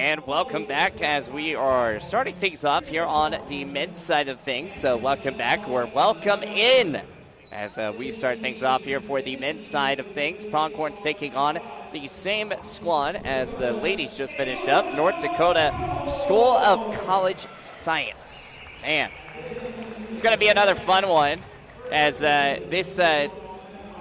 And welcome back as we are starting things off here on the men's side of things. So welcome back, or welcome in, as we start things off here for the men's side of things. Pronghorns taking on the same squad as the ladies just finished up, North Dakota School of College Science. Man, it's going to be another fun one as this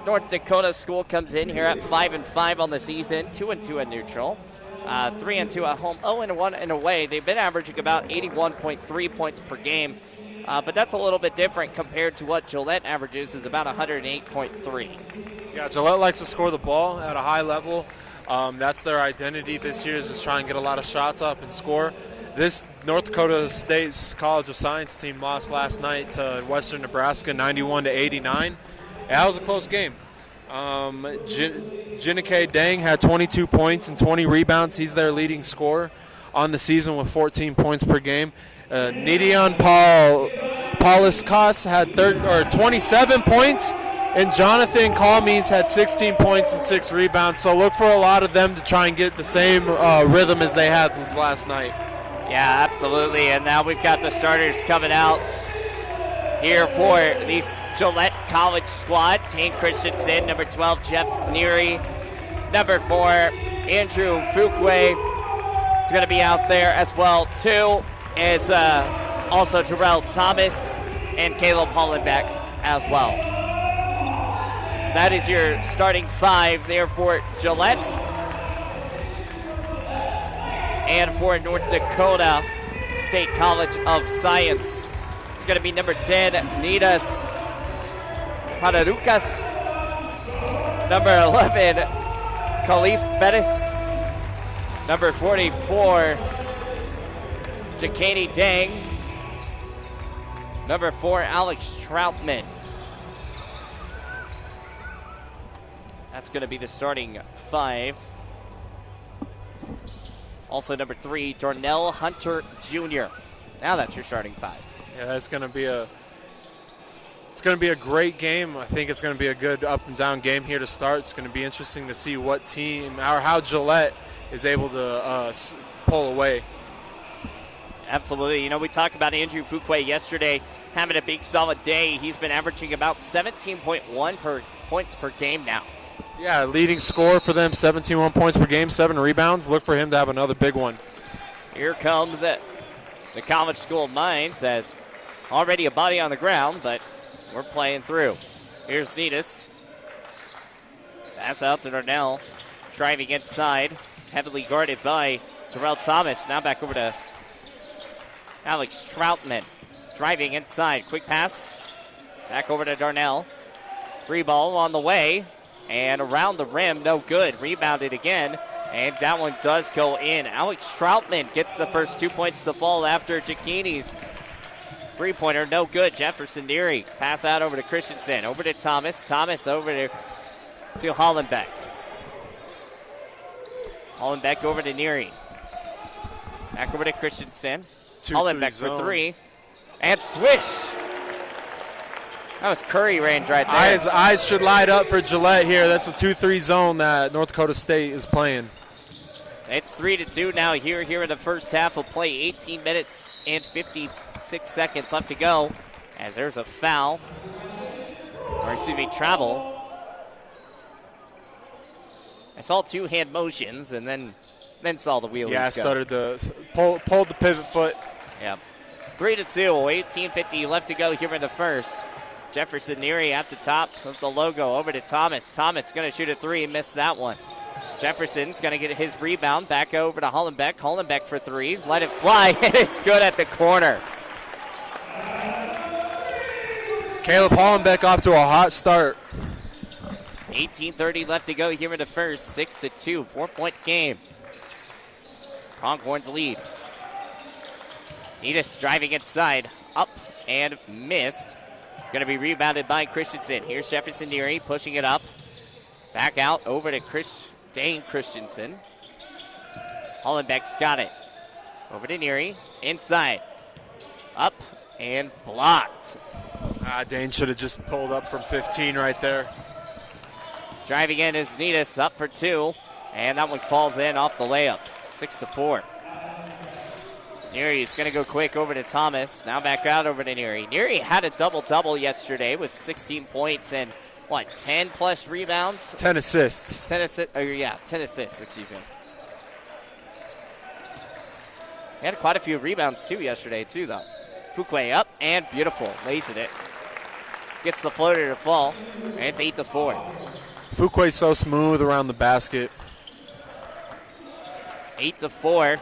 North Dakota school comes in here at 5-5 on the season, 2-2 at neutral. 3-2 at home, 0-1 away. They've been averaging about 81.3 points per game, but that's a little bit different compared to what Gillette averages, is about 108.3. Yeah, Gillette likes to score the ball at a high level. That's their identity this year, is just try and get a lot of shots up and score. This North Dakota State's College of Science team lost last night to Western Nebraska 91-89. That was a close game. Jinike Dang had 22 points and 20 rebounds. He's their leading scorer on the season with 14 points per game. Nidion Pauliskos had 27 points, and Jonathan Calmes had 16 points and 6 rebounds. So look for a lot of them to try and get the same rhythm as they had last night. Yeah, absolutely. And now we've got the starters coming out here for the Gillette College squad. Tane Christensen, number 12, Jeff Neary. Number 4, Andrew Fuqua is going to be out there as well, too. Is also Terrell Thomas and Caleb Hollenbeck as well. That is your starting 5 there for Gillette. And for North Dakota State College of Science, it's going to be number 10, Nidas Panarukas. Number 11, Khalif Bettis. Number 44, Jakani Dang. Number 4, Alex Troutman. That's going to be the starting 5. Also number 3, Darnell Hunter Jr. Now that's your starting 5. Yeah, it's going to be a great game. I think it's going to be a good up and down game here to start. It's going to be interesting to see what team or how Gillette is able to pull away. Absolutely. You know, we talked about Andrew Fuqua yesterday having a big solid day. He's been averaging about 17.1 points per game now. Yeah, leading scorer for them, 17 points per game, 7 rebounds. Look for him to have another big one. Here comes the College School of Mines, as already a body on the ground, but we're playing through. Here's Nidas. Pass out to Darnell. Driving inside. Heavily guarded by Terrell Thomas. Now back over to Alex Troutman. Driving inside. Quick pass. Back over to Darnell. 3 ball on the way. And around the rim, no good. Rebounded again. And that one does go in. Alex Troutman gets the first 2 points to fall after Jakini's 3-pointer. No good. Jefferson Neary. Pass out over to Christensen. Over to Thomas. Thomas over to Hollenbeck. Hollenbeck over to Neary. Back over to Christensen. Hollenbeck for 3. And swish. That was Curry range right there. Eyes should light up for Gillette here. That's a 2-3 zone that North Dakota State is playing. It's 3-2 now here in the first half of play. 18 minutes and 56 seconds left to go as there's a foul. Or excuse me, travel. I saw 2 hand motions and then saw the wheelies. Yeah, I stuttered pulled the pivot foot. Yeah. 3-2, 18:50 left to go here in the first. Jefferson Neary at the top of the logo over to Thomas. Thomas going to shoot a 3, missed that one. Jefferson's going to get his rebound back over to Hollenbeck. Hollenbeck for 3, let it fly, and it's good at the corner. Caleb Hollenbeck off to a hot start. 18:30 left to go here in the first. 6-2, 4-point game. Pronghorns lead. Nidas driving inside, up and missed. Going to be rebounded by Christensen. Here's Jefferson Neary pushing it up. Back out over to Dane Christensen. Hollenbeck's got it. Over to Neary. Inside. Up and blocked. Dane should have just pulled up from 15 right there. Driving in is Nidas, up for 2. And that one falls in off the layup. 6-4. Neary's going to go quick over to Thomas. Now back out over to Neary. Neary had a double-double yesterday with 16 points and, 10-plus rebounds? 10 assists. 10 assists, excuse me. He had quite a few rebounds, too, yesterday, too, though. Fuquay up and beautiful. Lays it. Gets the floater to fall, and it's 8-4. Fuquay's so smooth around the basket. 8-4.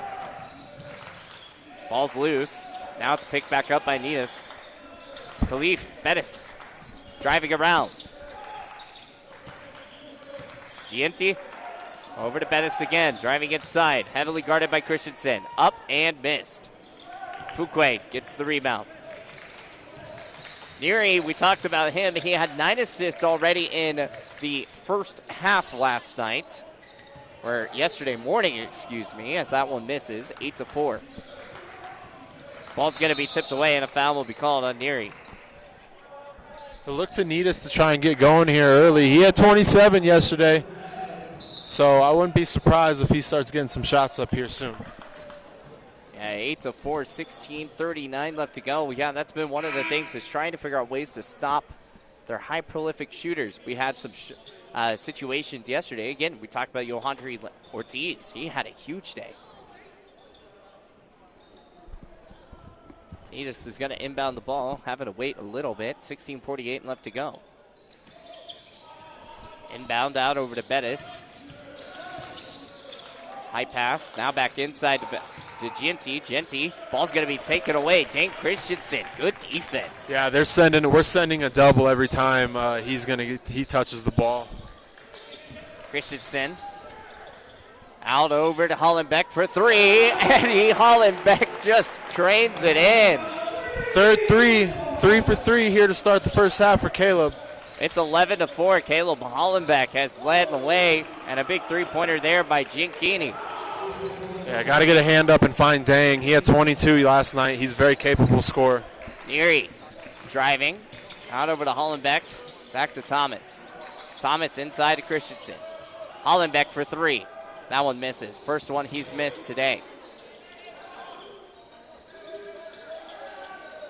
Ball's loose. Now it's picked back up by Nitas. Khalif Bettis driving around. Gianti over to Bettis again, driving inside. Heavily guarded by Christensen. Up and missed. Fuquay gets the rebound. Neary, we talked about him. He had 9 assists already in the first half last night. Or yesterday morning, as that one misses. 8-4. Ball's going to be tipped away, and a foul will be called on Neary. It looked to Nitas to try and get going here early. He had 27 yesterday, so I wouldn't be surprised if he starts getting some shots up here soon. Yeah, 8-4, 16:39 left to go. Yeah, that's been one of the things, is trying to figure out ways to stop their high prolific shooters. We had some situations yesterday. Again, we talked about Johandri Ortiz. He had a huge day. Nitas is going to inbound the ball, having to wait a little bit. 16:48 left to go. Inbound out over to Bettis. High pass, now back inside to Gianti. Gianti, ball's going to be taken away. Dane Christensen, good defense. Yeah, we're sending a double every time he touches the ball. Christensen out over to Hollenbeck for 3, and Hollenbeck just trains it in. Third 3 for 3 here to start the first half for Caleb. It's 11-4. Caleb Hollenbeck has led the way, and a big three-pointer there by Gianchini. Yeah, got to get a hand up and find Dang. He had 22 last night. He's a very capable scorer. Neary driving out over to Hollenbeck, back to Thomas. Thomas inside to Christensen. Hollenbeck for 3. That one misses. First one he's missed today.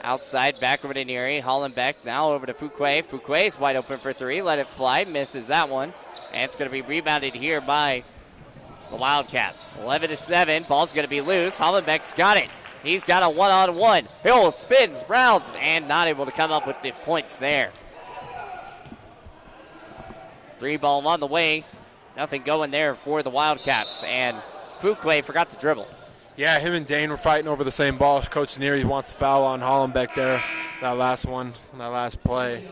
Outside, back over to Neary. Hollenbeck now over to Fuquay. Fuquay's wide open for 3. Let it fly. Misses that one. And it's going to be rebounded here by the Wildcats. 11-7. Ball's going to be loose. Hollenbeck's got it. He's got a one-on-one. Hill spins, rounds, and not able to come up with the points there. 3 ball on the way. Nothing going there for the Wildcats. And Fuquay forgot to dribble. Yeah, him and Dane were fighting over the same ball. Coach Neary wants to foul on Hollenbeck there. That last play.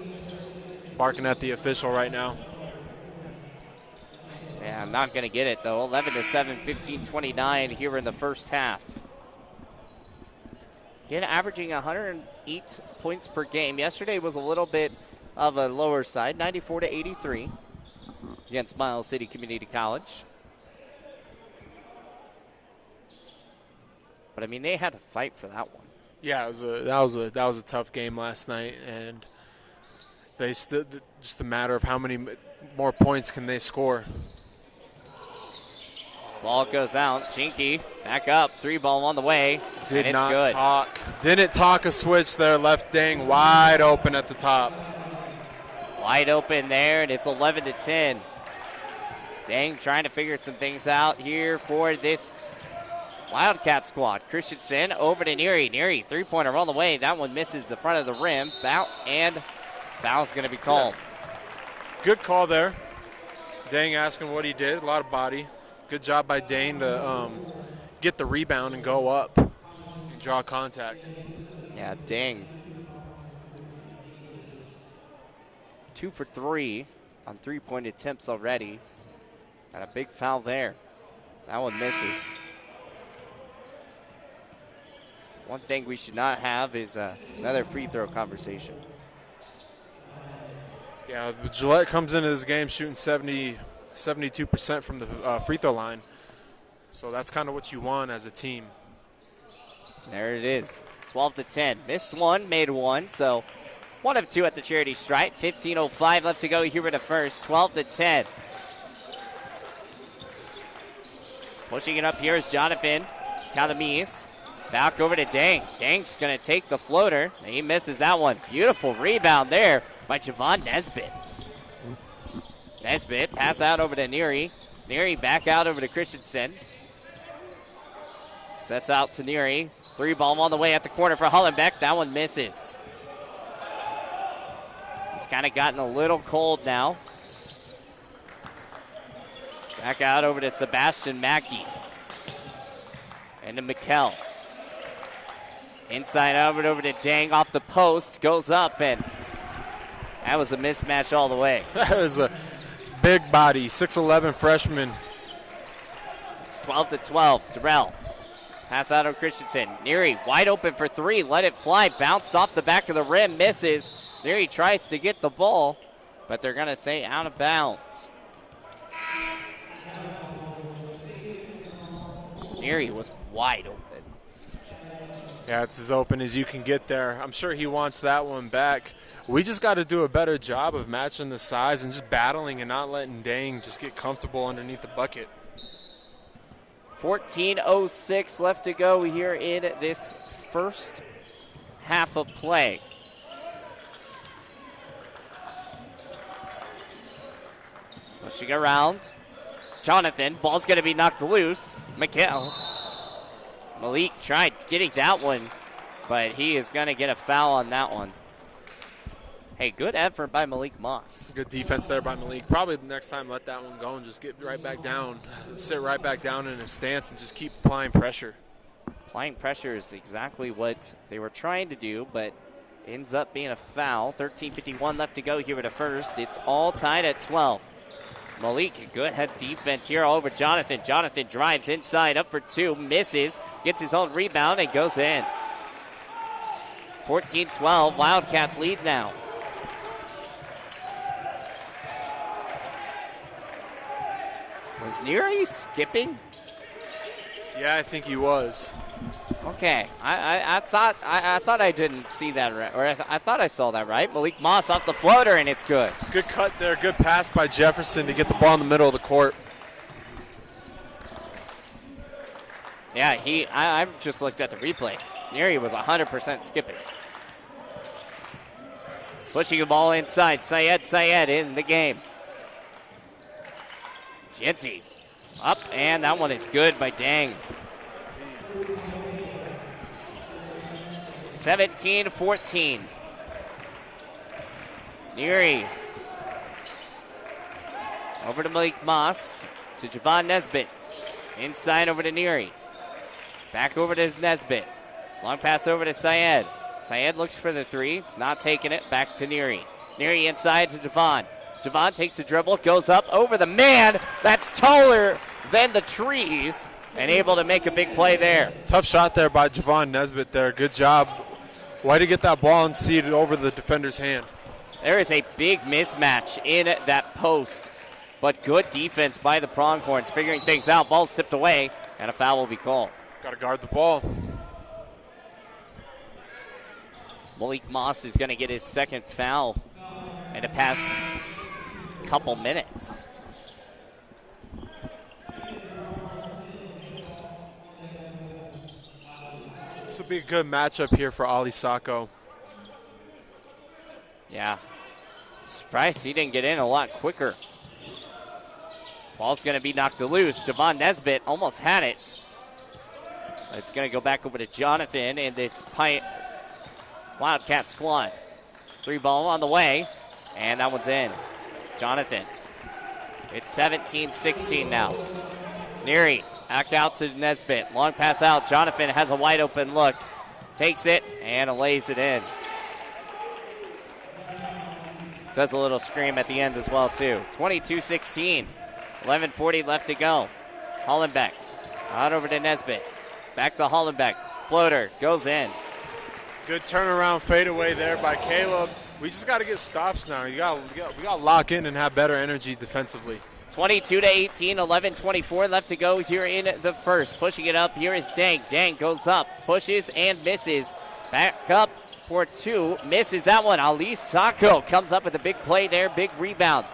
Barking at the official right now. Yeah, I'm not going to get it, though. 11-7, 15-29 here in the first half. Again, averaging 108 points per game. Yesterday was a little bit of a lower side, 94-83 against Miles City Community College. But I mean, they had to fight for that one. Yeah, that was a tough game last night, and they just a matter of how many more points can they score. Ball goes out. Chinky back up. 3 ball on the way. Didn't talk a switch there. Left Dang wide open at the top. Wide open there, and it's 11-10. Dang trying to figure some things out here for this Wildcat squad. Christensen over to Neary. Neary, 3-pointer on the way. That one misses the front of the rim. Foul's going to be called. Good call there. Dang asking what he did. A lot of body. Good job by Dane to get the rebound and go up and draw contact. Yeah, Dang. 2 for 3 on 3-point attempts already. And a big foul there. That one misses. One thing we should not have is another free throw conversation. Yeah, Gillette comes into this game shooting 72% from the free throw line. So that's kind of what you want as a team. There it is. 12-10. Missed one, made one. So 1 of 2 at the charity stripe. 15:05 left to go here in the first. 12-10. Pushing it up here is Jonathan Calamise. Back over to Dang. Dang's going to take the floater. He misses that one. Beautiful rebound there by Javon Nesbitt. Nesbitt, pass out over to Neary. Neary back out over to Christensen. Sets out to Neary. 3-ball on the way at the corner for Hollenbeck. That one misses. He's kind of gotten a little cold now. Back out over to Sebastian Mackey. And to Mikkel. Inside over to Dang off the post. Goes up, and that was a mismatch all the way. That was a big body, 6'11" freshman. It's 12-12. Durrell. Pass out of Christensen. Neary wide open for 3. Let it fly. Bounced off the back of the rim. Misses. Neary tries to get the ball, but they're going to say out of bounds. Neary was wide open. Yeah, it's as open as you can get there. I'm sure he wants that one back. We just got to do a better job of matching the size and just battling and not letting Dang just get comfortable underneath the bucket. 14:06 left to go here in this first half of play. Pushing around. Jonathan, ball's going to be knocked loose. Mikkel. Malik tried getting that one, but he is going to get a foul on that one. Hey, good effort by Malik Moss. Good defense there by Malik. Probably the next time let that one go and just get right back down. Sit right back down in his stance and just keep applying pressure. Applying pressure is exactly what they were trying to do, but ends up being a foul. 13:51 left to go here at the first. It's all tied at 12. Malik, good head defense here all over Jonathan. Jonathan drives inside, up for 2, misses, gets his own rebound, and goes in. 14-12, Wildcats lead now. Was Neary skipping? Yeah, I think he was. Okay, I thought I didn't see that right, or I thought I saw that right. Malik Moss off the floater, and it's good. Good cut there, good pass by Jefferson to get the ball in the middle of the court. Yeah, I just looked at the replay. Neary was 100% skipping. Pushing the ball inside, Syed in the game. Genty up, and that one is good by Dang. 17-14. Neary. Over to Malik Moss. To Javon Nesbitt. Inside over to Neary. Back over to Nesbitt. Long pass over to Syed. Syed looks for the 3. Not taking it. Back to Neary. Neary inside to Javon. Javon takes the dribble. Goes up over the man. That's taller than the trees. And able to make a big play there. Tough shot there by Javon Nesbitt there. Good job. Way to get that ball and see it over the defender's hand. There is a big mismatch in that post. But good defense by the Pronghorns. Figuring things out. Ball's tipped away. And a foul will be called. Got to guard the ball. Malik Moss is going to get his second foul in the past couple minutes. This will be a good matchup here for Ali Sacco. Yeah. Surprised he didn't get in a lot quicker. Ball's going to be knocked loose. Javon Nesbitt almost had it. It's going to go back over to Jonathan and this Wildcat squad. 3-ball on the way, and that one's in. Jonathan. It's 17-16 now. Neary. Back out to Nesbitt. Long pass out. Jonathan has a wide open look. Takes it and lays it in. Does a little scream at the end as well, too. 22-16. 11:40 left to go. Hollenbeck. Out over to Nesbitt. Back to Hollenbeck. Floater. Goes in. Good turnaround fadeaway there by Caleb. We just got to get stops now. We got to lock in and have better energy defensively. 22-18, 11:24 left to go here in the first. Pushing it up, here is Dang. Dang goes up, pushes and misses. Back up for 2, misses that one. Ali Sacco comes up with a big play there, big rebound.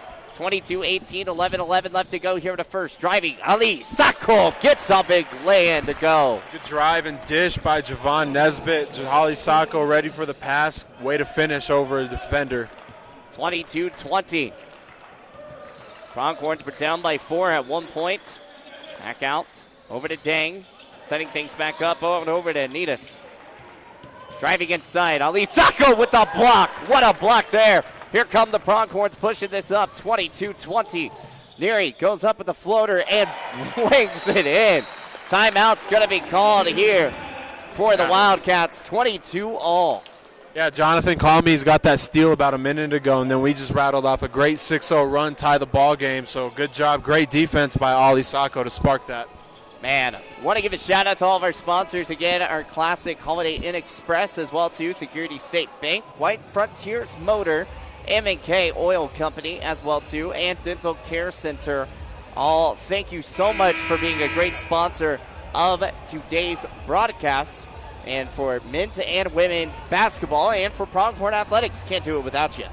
22-18, 11-11 left to go here in the first. Driving, Ali Sacco gets a big lay-in to go. Good drive and dish by Javon Nesbitt. Holly Sacco ready for the pass. Way to finish over a defender. 22-20. Pronghorns were down by 4 at one point. Back out, over to Dang. Setting things back up, over to Nidus. Driving inside, Ali Sacco with the block. What a block there. Here come the Pronghorns pushing this up, 22-20. Neary goes up with the floater and wings it in. Timeout's going to be called here for the Wildcats, 22-all. Yeah, Jonathan Calmey's got that steal about a minute ago, and then we just rattled off a great 6-0 run, tie the ball game. So good job, great defense by Ali Sacco to spark that. Man, want to give a shout out to all of our sponsors again, our classic Holiday Inn Express, as well to Security State Bank, White Frontiers Motor, M&K Oil Company, as well too, and Dental Care Center. All thank you so much for being a great sponsor of today's broadcast, and for men's and women's basketball, and for Pronghorn Athletics. Can't do it without you.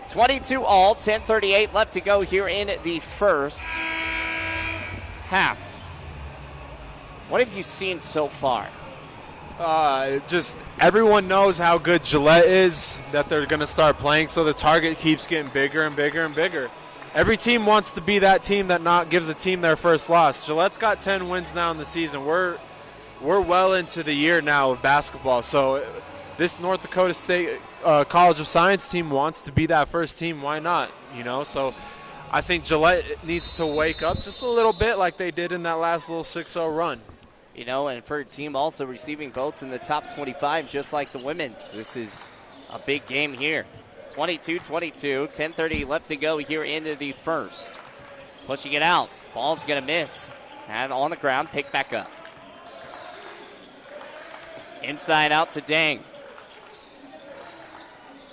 22-all, 10:38 left to go here in the first half. What have you seen so far? Just everyone knows how good Gillette is, that they're going to start playing, so the target keeps getting bigger and bigger and bigger. Every team wants to be that team that not gives a team their first loss. Gillette's got 10 wins now in the season. We're well into the year now of basketball, so this North Dakota State College of Science team wants to be that first team. Why not? So I think Gillette needs to wake up just a little bit like they did in that last little 6-0 run. And for a team also receiving votes in the top 25, just like the women's, this is a big game here. 22-22, 10:30 left to go here into the first. Pushing it out. Ball's going to miss. And on the ground, picked back up. Inside out to Dang.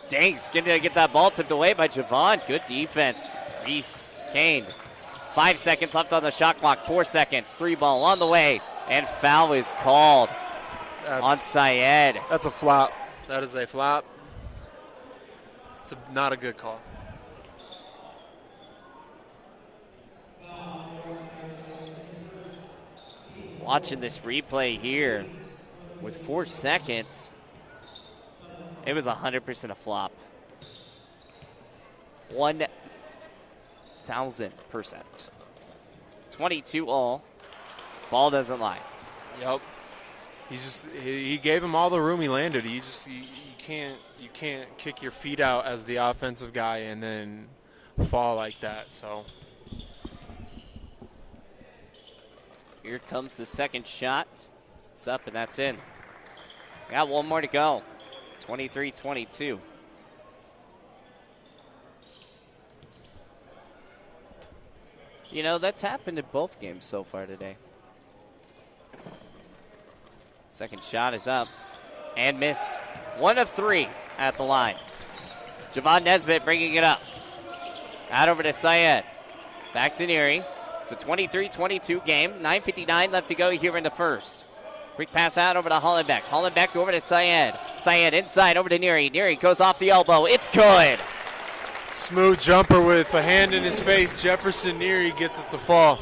Dang's going to get that ball tipped away by Javon. Good defense. Reese Kane. 5 seconds left on the shot clock. 4 seconds. 3 ball on the way. And foul is called on Syed. That's a flop. That is a flop. It's not a good call. Watching this replay here with 4 seconds, it was 100% a flop. 1,000%. 22-all. Ball doesn't lie. Yep. He gave him all the room he landed. You can't kick your feet out as the offensive guy and then fall like that. So here comes the second shot. It's up and that's in. Got one more to go. 23-22. That's happened in both games so far today. Second shot is up and missed. 1 of 3 at the line. Javon Nesbitt bringing it up. Out over to Syed. Back to Neary. It's a 23-22 game. 9:59 left to go here in the first. Quick pass out over to Hollenbeck. Hollenbeck over to Syed. Syed inside over to Neary. Neary goes off the elbow. It's good. Smooth jumper with a hand in his face. Jefferson Neary gets it to fall.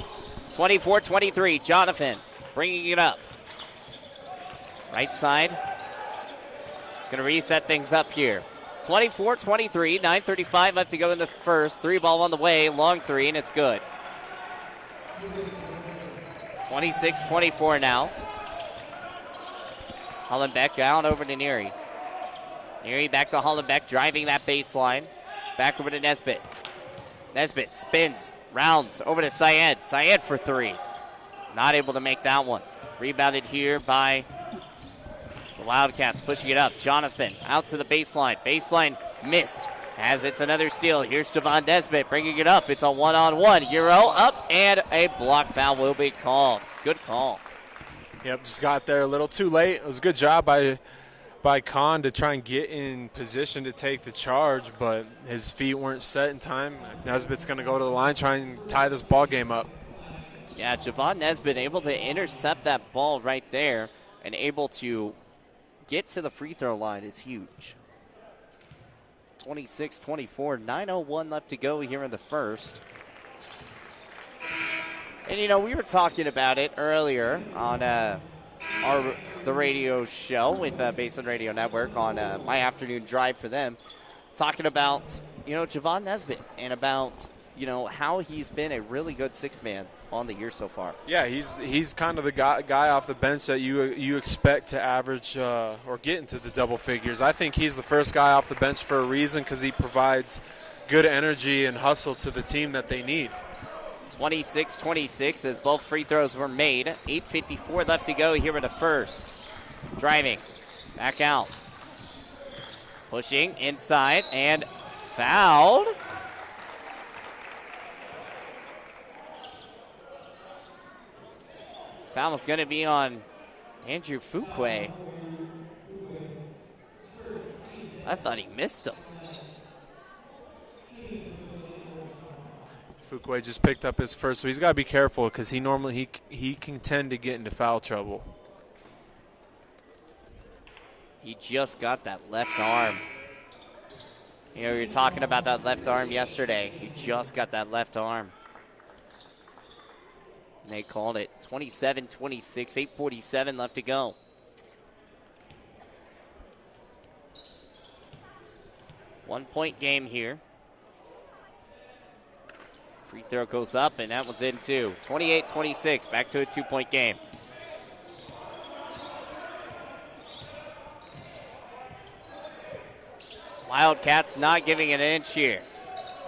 24-23. Jonathan bringing it up. Right side. It's going to reset things up here. 24-23, 9:35 left to go in the first. 3 ball on the way, long 3, and it's good. 26-24 now. Hollenbeck out over to Neary. Neary back to Hollenbeck, driving that baseline. Back over to Nesbitt. Nesbitt spins, rounds over to Syed. Syed for 3. Not able to make that one. Rebounded here by the Wildcats, pushing it up. Jonathan out to the baseline. Baseline missed as it's another steal. Here's Javon Nesbitt bringing it up. It's a one-on-one. Euro up, and a block foul will be called. Good call. Yep, just got there a little too late. It was a good job by Kahn to try and get in position to take the charge, but his feet weren't set in time. Nesbitt's going to go to the line, try and tie this ball game up. Yeah, Javon Nesbitt able to intercept that ball right there and able to get to the free throw line is huge. 26-24, 9:01 left to go here in the first. And, you know, we were talking about it earlier on the radio show with Baseline Radio Network on my afternoon drive for them, talking about, you know, Javon Nesbitt and about, you know, how he's been a really good six-man on the year so far. Yeah, he's kind of the guy off the bench that you expect to average or get into the double figures. I think he's the first guy off the bench for a reason, because he provides good energy and hustle to the team that they need. 26-26 as both free throws were made. 8:54 left to go here in the first. Driving, back out. Pushing inside and fouled. Foul is going to be on Andrew Fuquay. I thought he missed him. Fuquay just picked up his first, so he's got to be careful, because he can tend to get into foul trouble. He just got that left arm. You know, we were talking about that left arm yesterday. He just got that left arm. And they called it. 27-26, 8:47 left to go. One-point game here. Free throw goes up, and that one's in too. 28-26, back to a two-point game. Wildcats not giving it an inch here.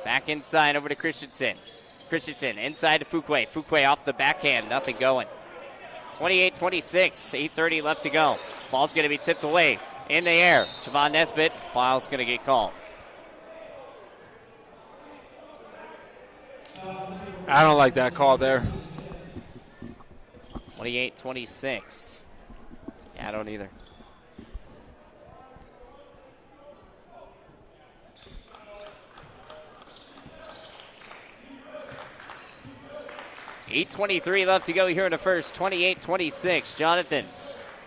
Back inside over to Christensen. Christensen inside to Fuquay. Fuquay off the backhand, nothing going. 28-26, 8:30 left to go. Ball's going to be tipped away in the air. Javon Nesbitt, foul's going to get called. I don't like that call there. 28-26. Yeah, I don't either. $8:23 left to go here in the first. 28-26. Jonathan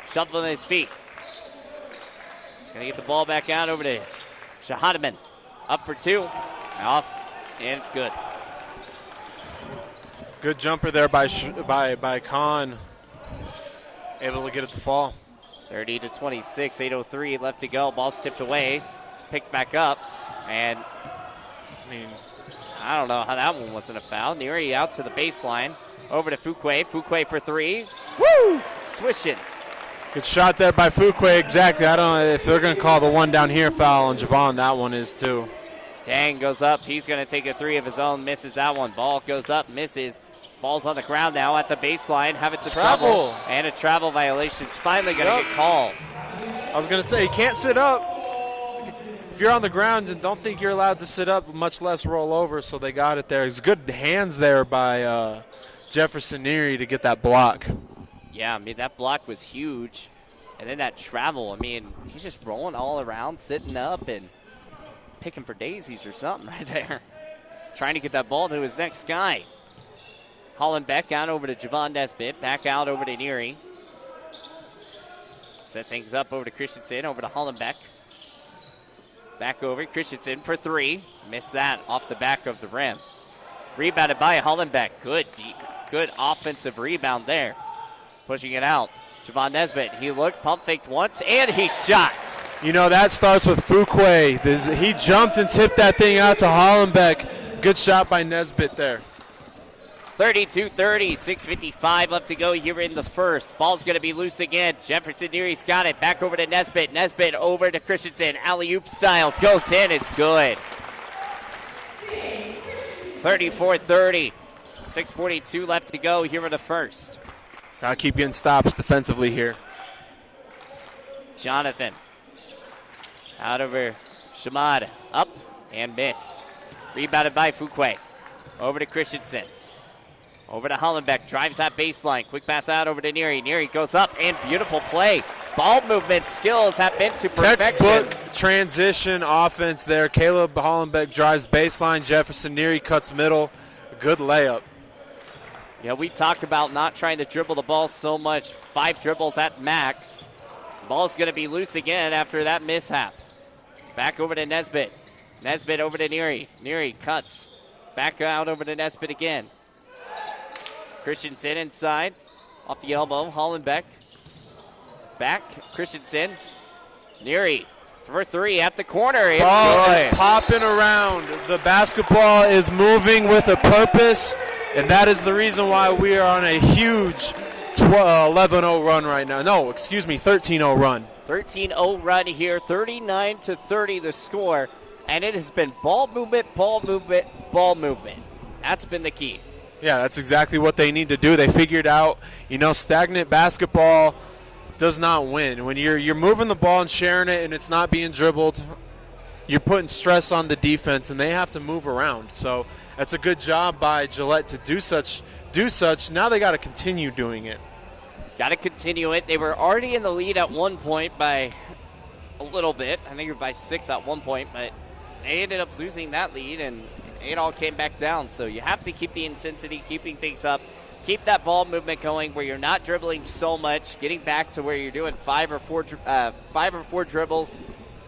shuffling his feet. He's going to get the ball back out over to Shahadaman. Up for two. Off, and it's good. Good jumper there by Khan. Able to get it to fall. 30-26, 8:03 left to go. Ball's tipped away. It's picked back up. And, I don't know how that one wasn't a foul. Neary out to the baseline. Over to Fuquay. Fuquay for three. Woo! Swishing. Good shot there by Fuquay, exactly. I don't know if they're going to call the one down here foul on Javon. That one is too. Dang goes up. He's going to take a three of his own. Misses that one. Ball goes up. Misses. Ball's on the ground now at the baseline. Having to travel. And a travel violation. It's finally going to get called. I was going to say, you can't sit up. If you're on the ground, and don't think you're allowed to sit up, much less roll over, so they got it there. It's good hands there by Jefferson Neary to get that block. Yeah, I mean, that block was huge. And then that travel, I mean, he's just rolling all around, sitting up and picking for daisies or something right there. Trying to get that ball to his next guy. Hollenbeck out over to Javon Nesbitt. Back out over to Neary. Set things up over to Christensen. Over to Hollenbeck. Back over. Christensen for three. Missed that off the back of the rim. Rebounded by Hollenbeck. Good offensive rebound there. Pushing it out. Javon Nesbitt. He looked, pump faked once, and he shot. You know, that starts with Fuquay. He jumped and tipped that thing out to Hollenbeck. Good shot by Nesbitt there. 32-30, 6:55 left to go here in the first. Ball's going to be loose again. Jefferson Neary's got it. Back over to Nesbitt. Nesbitt over to Christensen. Alley-oop style. Goes in. It's good. 34-30, 6:42 left to go here in the first. Gotta keep getting stops defensively here. Jonathan. Out over Shamad. Up and missed. Rebounded by Fuquay. Over to Christensen. Over to Hollenbeck. Drives that baseline. Quick pass out over to Neary. Neary goes up and beautiful play. Ball movement skills have been to perfection. Textbook transition offense there. Caleb Hollenbeck drives baseline. Jefferson Neary cuts middle. Good layup. Yeah, we talked about not trying to dribble the ball so much. 5 dribbles at max. Ball's going to be loose again after that mishap. Back over to Nesbitt. Nesbitt over to Neary. Neary cuts. Back out over to Nesbitt again. Christensen inside. Off the elbow. Hollenbeck. Back. Christensen. Neary for three at the corner. It's Ball good. is popping around. The basketball is moving with a purpose, and that is the reason why we are on a huge 11-0 run right now. No, excuse me, 13-0 run. 13-0 run here, 39-30 the score, and it has been ball movement, ball movement, ball movement. That's been the key. Yeah, that's exactly what they need to do. They figured out, stagnant basketball does not win. When you're moving the ball and sharing it and it's not being dribbled, you're putting stress on the defense, and they have to move around. So that's a good job by Gillette to do such. Now they got to continue doing it. Got to continue it. They were already in the lead at one point by a little bit. I think they were by 6 at one point, but they ended up losing that lead, and it all came back down. So you have to keep the intensity, keeping things up, keep that ball movement going where you're not dribbling so much, getting back to where you're doing 5 or 4 dribbles.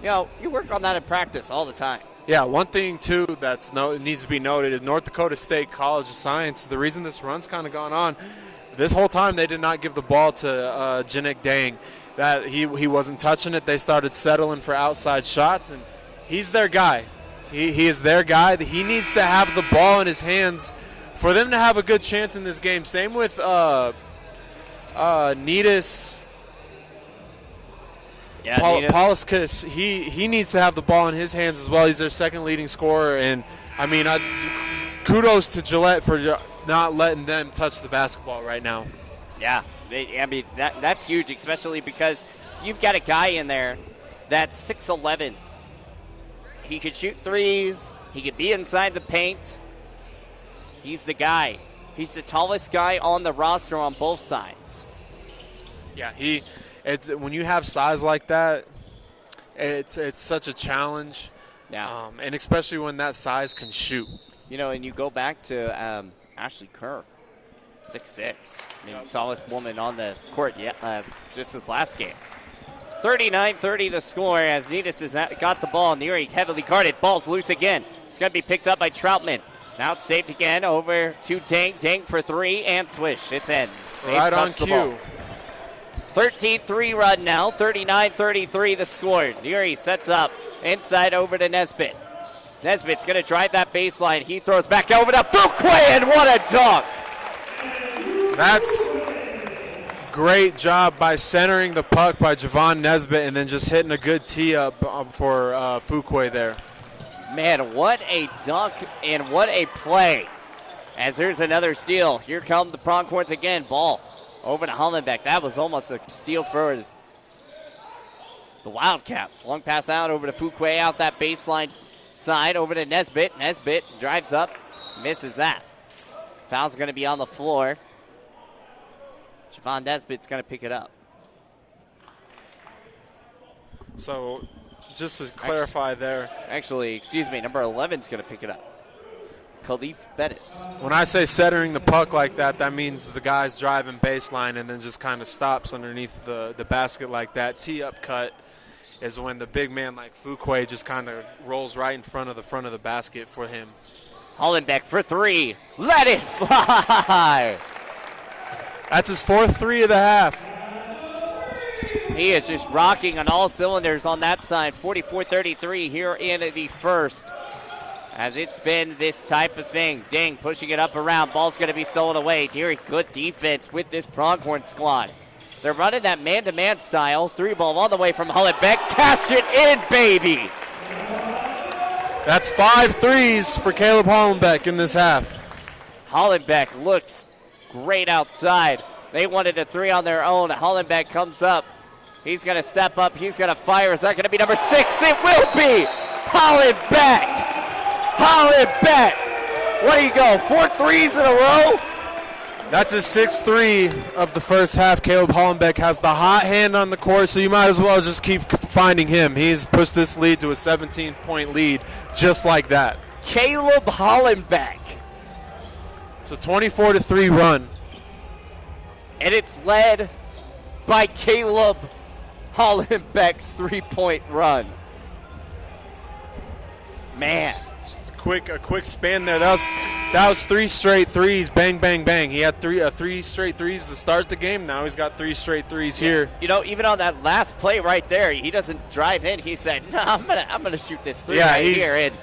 You work on that in practice all the time. Yeah, one thing, too, needs to be noted is North Dakota State College of Science. The reason this run's kind of gone on, this whole time they did not give the ball to Janik Dang. That he wasn't touching it. They started settling for outside shots, and he's their guy. He is their guy. He needs to have the ball in his hands for them to have a good chance in this game. Same with Nidis. Yeah, Pauluskas, he needs to have the ball in his hands as well. He's their second leading scorer, and kudos to Gillette for not letting them touch the basketball right now. Yeah, that's huge, especially because you've got a guy in there that's 6'11". He could shoot threes. He could be inside the paint. He's the guy. He's the tallest guy on the roster on both sides. Yeah, It's when you have size like that, it's such a challenge. Yeah. And especially when that size can shoot. And you go back to Ashley Kerr, 6'6". Tallest woman on the court just this last game. 39-30 the score as Nidis has got the ball. Neary heavily guarded. Ball's loose again. It's going to be picked up by Troutman. Now it's saved again over to Dang. Dang for three and swish. It's in. Right on cue. 13-3 run now, 39-33 the score. Neary sets up inside over to Nesbitt. Nesbitt's going to drive that baseline. He throws back over to Fuquay, and what a dunk! That's great job by centering the puck by Javon Nesbitt and then just hitting a good tee up for Fuquay there. Man, what a dunk and what a play. As there's another steal. Here come the Pronghorns again. Ball over to Hollenbeck. That was almost a steal for the Wildcats. Long pass out over to Fuquay, out that baseline side over to Nesbitt. Nesbitt drives up, misses that. Foul's going to be on the floor. Javon Nesbitt's going to pick it up. So just to clarify there. Actually, excuse me, number 11's going to pick it up. Khalif Bettis. When I say centering the puck like that, that means the guy's driving baseline and then just kind of stops underneath the basket like that. Tee-up cut is when the big man like Fuquay just kind of rolls right in front of the basket for him. Hollenbeck for three. Let it fly! That's his fourth three of the half. He is just rocking on all cylinders on that side. 44-33 here in the first. As it's been this type of thing. Dang pushing it up around. Ball's going to be stolen away. Deary, good defense with this Pronghorn squad. They're running that man-to-man style. Three ball all the way from Hollenbeck. Cash it in, baby! That's 5 threes for Caleb Hollenbeck in this half. Hollenbeck looks great outside. They wanted a three on their own. Hollenbeck comes up. He's going to step up. He's going to fire. Is that going to be number 6? It will be! Hollenbeck! Hollenbeck! What do you go, 4 threes in a row? That's his 6th three of the first half. Caleb Hollenbeck has the hot hand on the court, so you might as well just keep finding him. He's pushed this lead to a 17-point lead just like that. Caleb Hollenbeck. It's a 24-3 run. And it's led by Caleb Hollenbeck's three-point run. Man. Just a quick spin there. That was 3 straight threes. Bang, bang, bang. He had three straight threes to start the game. Now he's got 3 straight threes here. You know, even on that last play right there, he doesn't drive in. He said, "No, I'm gonna shoot this three here." And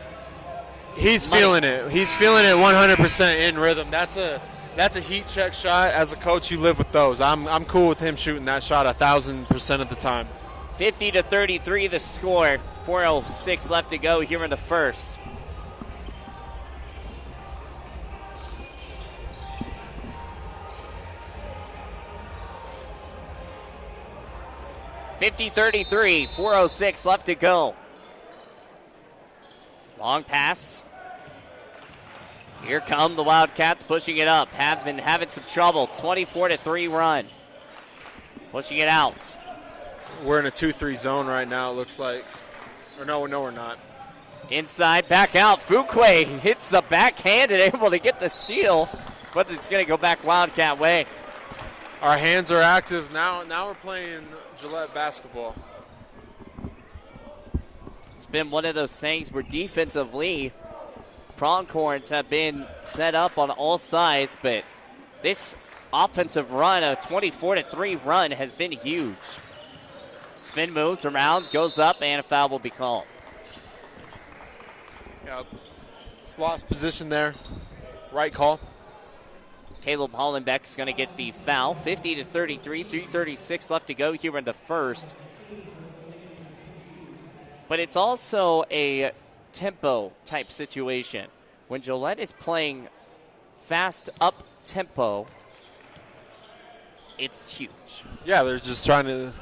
he's feeling it. He's feeling it 100% in rhythm. That's a heat check shot. As a coach, you live with those. I'm cool with him shooting that shot 1,000% of the time. 50-33 the score. 4:06 left to go here in the first. (50-33), 4:06 left to go. Long pass. Here come the Wildcats pushing it up. Have been having some trouble. 24-3 run. Pushing it out. We're in a 2-3 zone right now, it looks like. Or no, we're not. Inside, back out. Fuqua hits the backhand and able to get the steal, but it's going to go back Wildcat way. Our hands are active now. Now we're playing Gillette basketball. It's been one of those things where defensively, Pronghorns have been set up on all sides, but this offensive run, a 24-3 run, has been huge. Spin moves around, goes up, and a foul will be called. Yeah, lost position there. Right call. Caleb Hollenbeck's going to get the foul. 50-33, 3:36 left to go here in the first. But it's also a tempo type situation. When Gillette is playing fast up tempo, it's huge. Yeah, they're just trying to.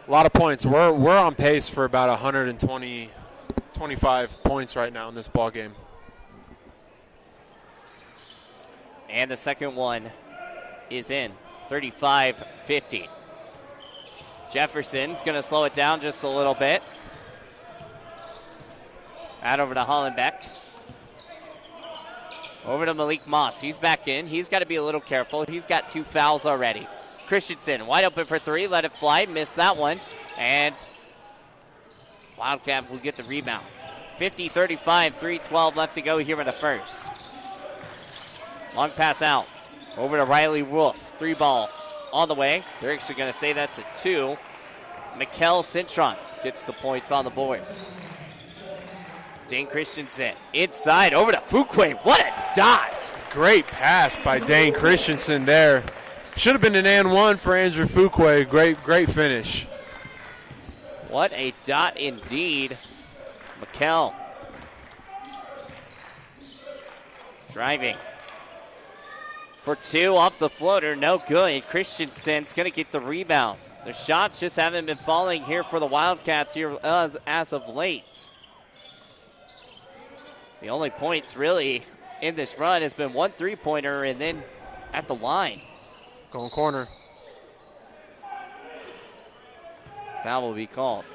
A lot of points. We're on pace for about 120, 25 points right now in this ball game. And the second one is in, 35-50. Jefferson's going to slow it down just a little bit. Out over to Hollenbeck. Over to Malik Moss. He's back in. He's got to be a little careful. He's got 2 fouls already. Christensen wide open for 3. Let it fly. Missed that one. And Wildcat will get the rebound. 50-35, 3:12 left to go here in the first. Long pass out. Over to Riley Wolf. 3 ball on the way. They're actually going to say that's a 2. Mikkel Cintron gets the points on the board. Dane Christensen inside over to Fuqua. What a dot! Great pass by Dane Christensen there. Should have been an and 1 for Andrew Fuqua. Great finish. What a dot indeed. Mikkel driving for 2 off the floater. No good. Christensen's going to get the rebound. The shots just haven't been falling here for the Wildcats here as of late. The only points really in this run has been 1 3-pointer and then at the line. Going corner. Foul will be called.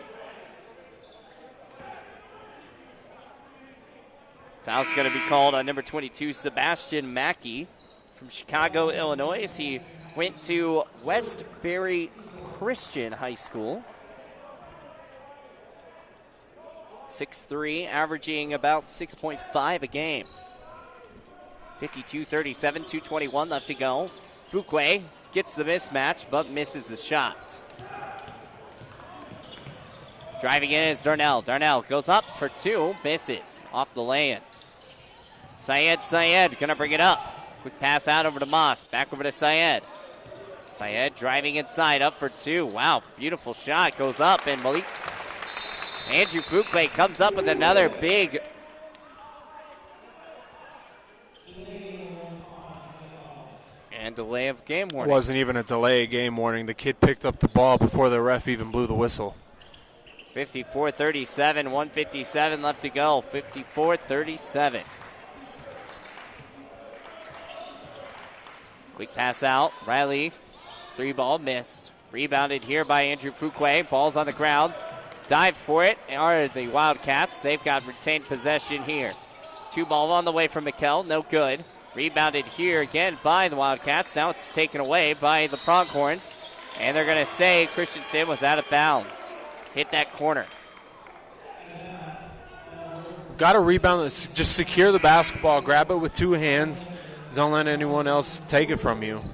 Foul's going to be called on number 22, Sebastian Mackey from Chicago, Illinois, as he went to Westbury Christian High School. 6'3", averaging about 6.5 a game. 52-37, 2:21 left to go. Fuqua gets the mismatch, but misses the shot. Driving in is Darnell. Darnell goes up for 2, misses off the lay-in. Syed gonna bring it up. Quick pass out over to Moss. Back over to Syed. Syed driving inside, up for 2. Wow, beautiful shot. Goes up, and Andrew Fuqua comes up with another big. And delay of game warning. It wasn't even a delay of game warning. The kid picked up the ball before the ref even blew the whistle. 54-37, 1:57 left to go. 54-37. Quick pass out. Riley, 3 ball missed. Rebounded here by Andrew Fuqua. Ball's on the ground. Dive for it are the Wildcats. They've got retained possession here. 2 ball on the way from Mikkel. No good. Rebounded here again by the Wildcats. Now it's taken away by the Pronghorns. And they're going to say Christensen was out of bounds. Hit that corner. got to rebound. Just secure the basketball. Grab it with 2 hands. Don't let anyone else take it from you.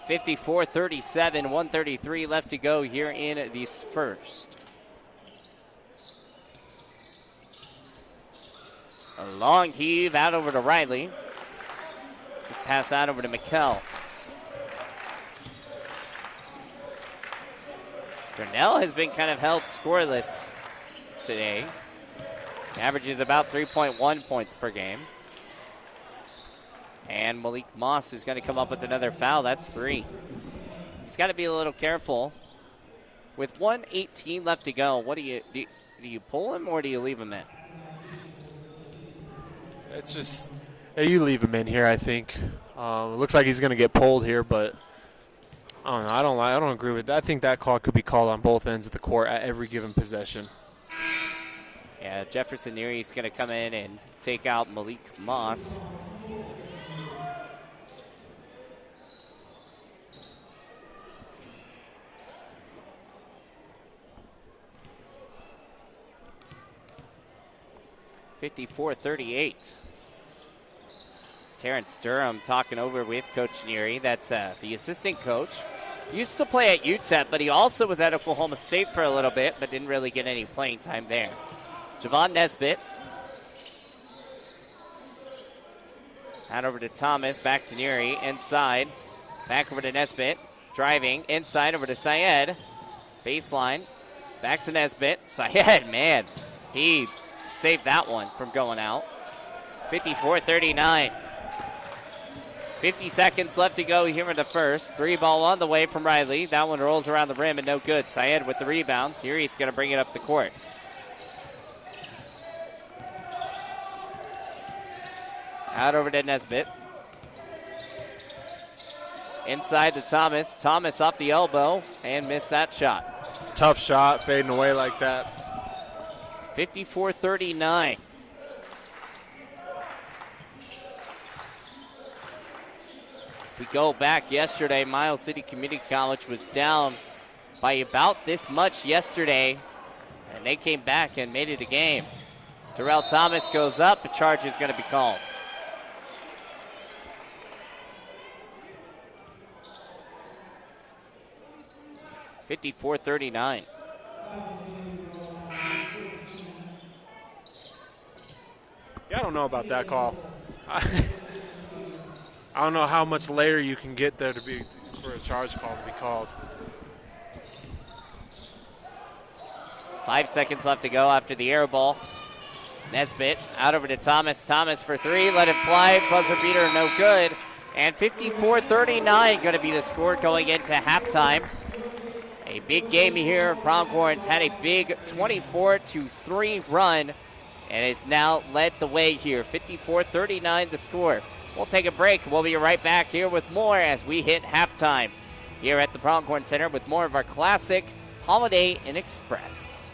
(54-37), 1:33 left to go here in the first. A long heave out over to Riley. Pass out over to McKell. Grinnell has been kind of held scoreless today. Averages about 3.1 points per game. And Malik Moss is going to come up with another foul. That's 3. He's got to be a little careful. With 1:18 left to go, what do you pull him or do you leave him in? It's just you leave him in here. I think it looks like he's going to get pulled here, but I don't know. I don't agree with that. I think that call could be called on both ends of the court at every given possession. Yeah, Jefferson Neary's going to come in and take out Malik Moss. (54-38). Terrence Durham talking over with Coach Neary. That's the assistant coach. Used to play at UTEP, but he also was at Oklahoma State for a little bit, but didn't really get any playing time there. Javon Nesbitt. Out over to Thomas, back to Neary, inside. Back over to Nesbitt, driving, inside over to Syed. Baseline, back to Nesbitt. Syed, man, he saved that one from going out. 54-39. 50 seconds left to go here in the first. 3 ball on the way from Riley. That one rolls around the rim and no good. Syed with the rebound. Here he's going to bring it up the court. Out over to Nesbitt. Inside to Thomas. Thomas off the elbow and missed that shot. Tough shot, fading away like that. 54-39. If we go back yesterday, Miles City Community College was down by about this much yesterday, and they came back and made it a game. Terrell Thomas goes up. A charge is going to be called. (54-39). Yeah, I don't know about that call. I don't know how much later you can get there for a charge call to be called. 5 seconds left to go after the air ball. Nesbitt out over to Thomas. Thomas for 3, let it fly. Buzzer beater, no good. And 54-39 going to be the score going into halftime. A big game here. Pronghorns had a big 24-3 run and has now led the way here. 54-39 the score. We'll take a break. We'll be right back here with more as we hit halftime here at the Pronghorn Center with more of our classic Holiday Inn Express.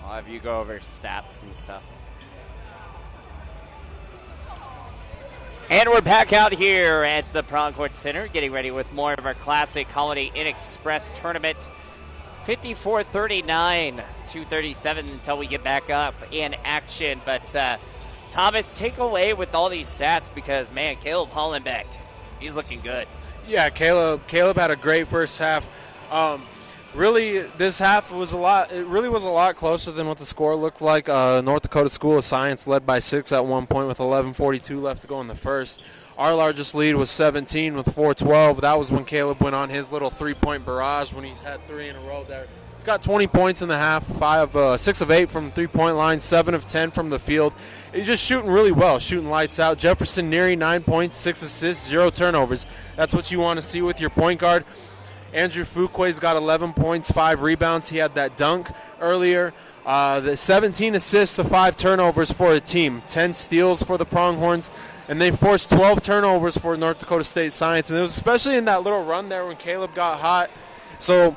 I'll have you go over stats and stuff. And we're back out here at the Pronghorn Center, getting ready with more of our classic Holiday Inn Express tournament. 54-39, 2:37 until we get back up in action. But Thomas, take away with all these stats because, man, Caleb Hollenbeck, he's looking good. Yeah, Caleb had a great first half. Really, this half was a lot closer than what the score looked like. North Dakota School of Science led by 6 at one point with 11:42 left to go in the first. Our largest lead was 17 with 4:12. That was when Caleb went on his little three-point barrage when he's had 3 in a row there. He's got 20 points in the half, 6 of 8 from the three-point line, 7 of 10 from the field. He's just shooting really well, shooting lights out. Jefferson Neary, 9 points, 6 assists, 0 turnovers. That's what you want to see with your point guard. Andrew Fuquay's got 11 points, 5 rebounds. He had that dunk earlier. The 17 assists to 5 turnovers for the team, 10 steals for the Pronghorns, and they forced 12 turnovers for North Dakota State Science. And it was especially in that little run there when Caleb got hot. So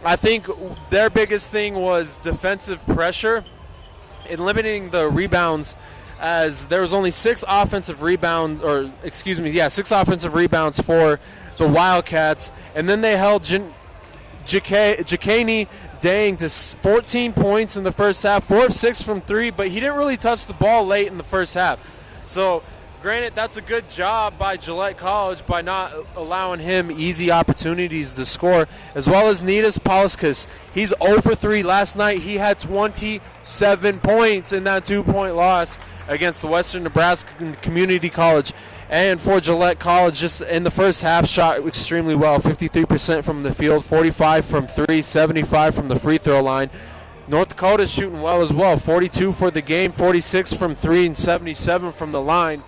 I think their biggest thing was defensive pressure and limiting the rebounds, as there was only 6 offensive rebounds for the Wildcats, and then they held Jacani Dang to 14 points in the first half, 4 of 6 from 3, but he didn't really touch the ball late in the first half. So, granted, that's a good job by Gillette College by not allowing him easy opportunities to score, as well as Nidas Pauluskas. He's 0 for 3 last night. He had 27 points in that 2-point loss against the Western Nebraska Community College. And for Gillette College, just in the first half, shot extremely well. 53% from the field, 45 from 3, 75 from the free throw line. North Dakota's shooting well as well. 42 for the game, 46 from 3, and 77 from the line.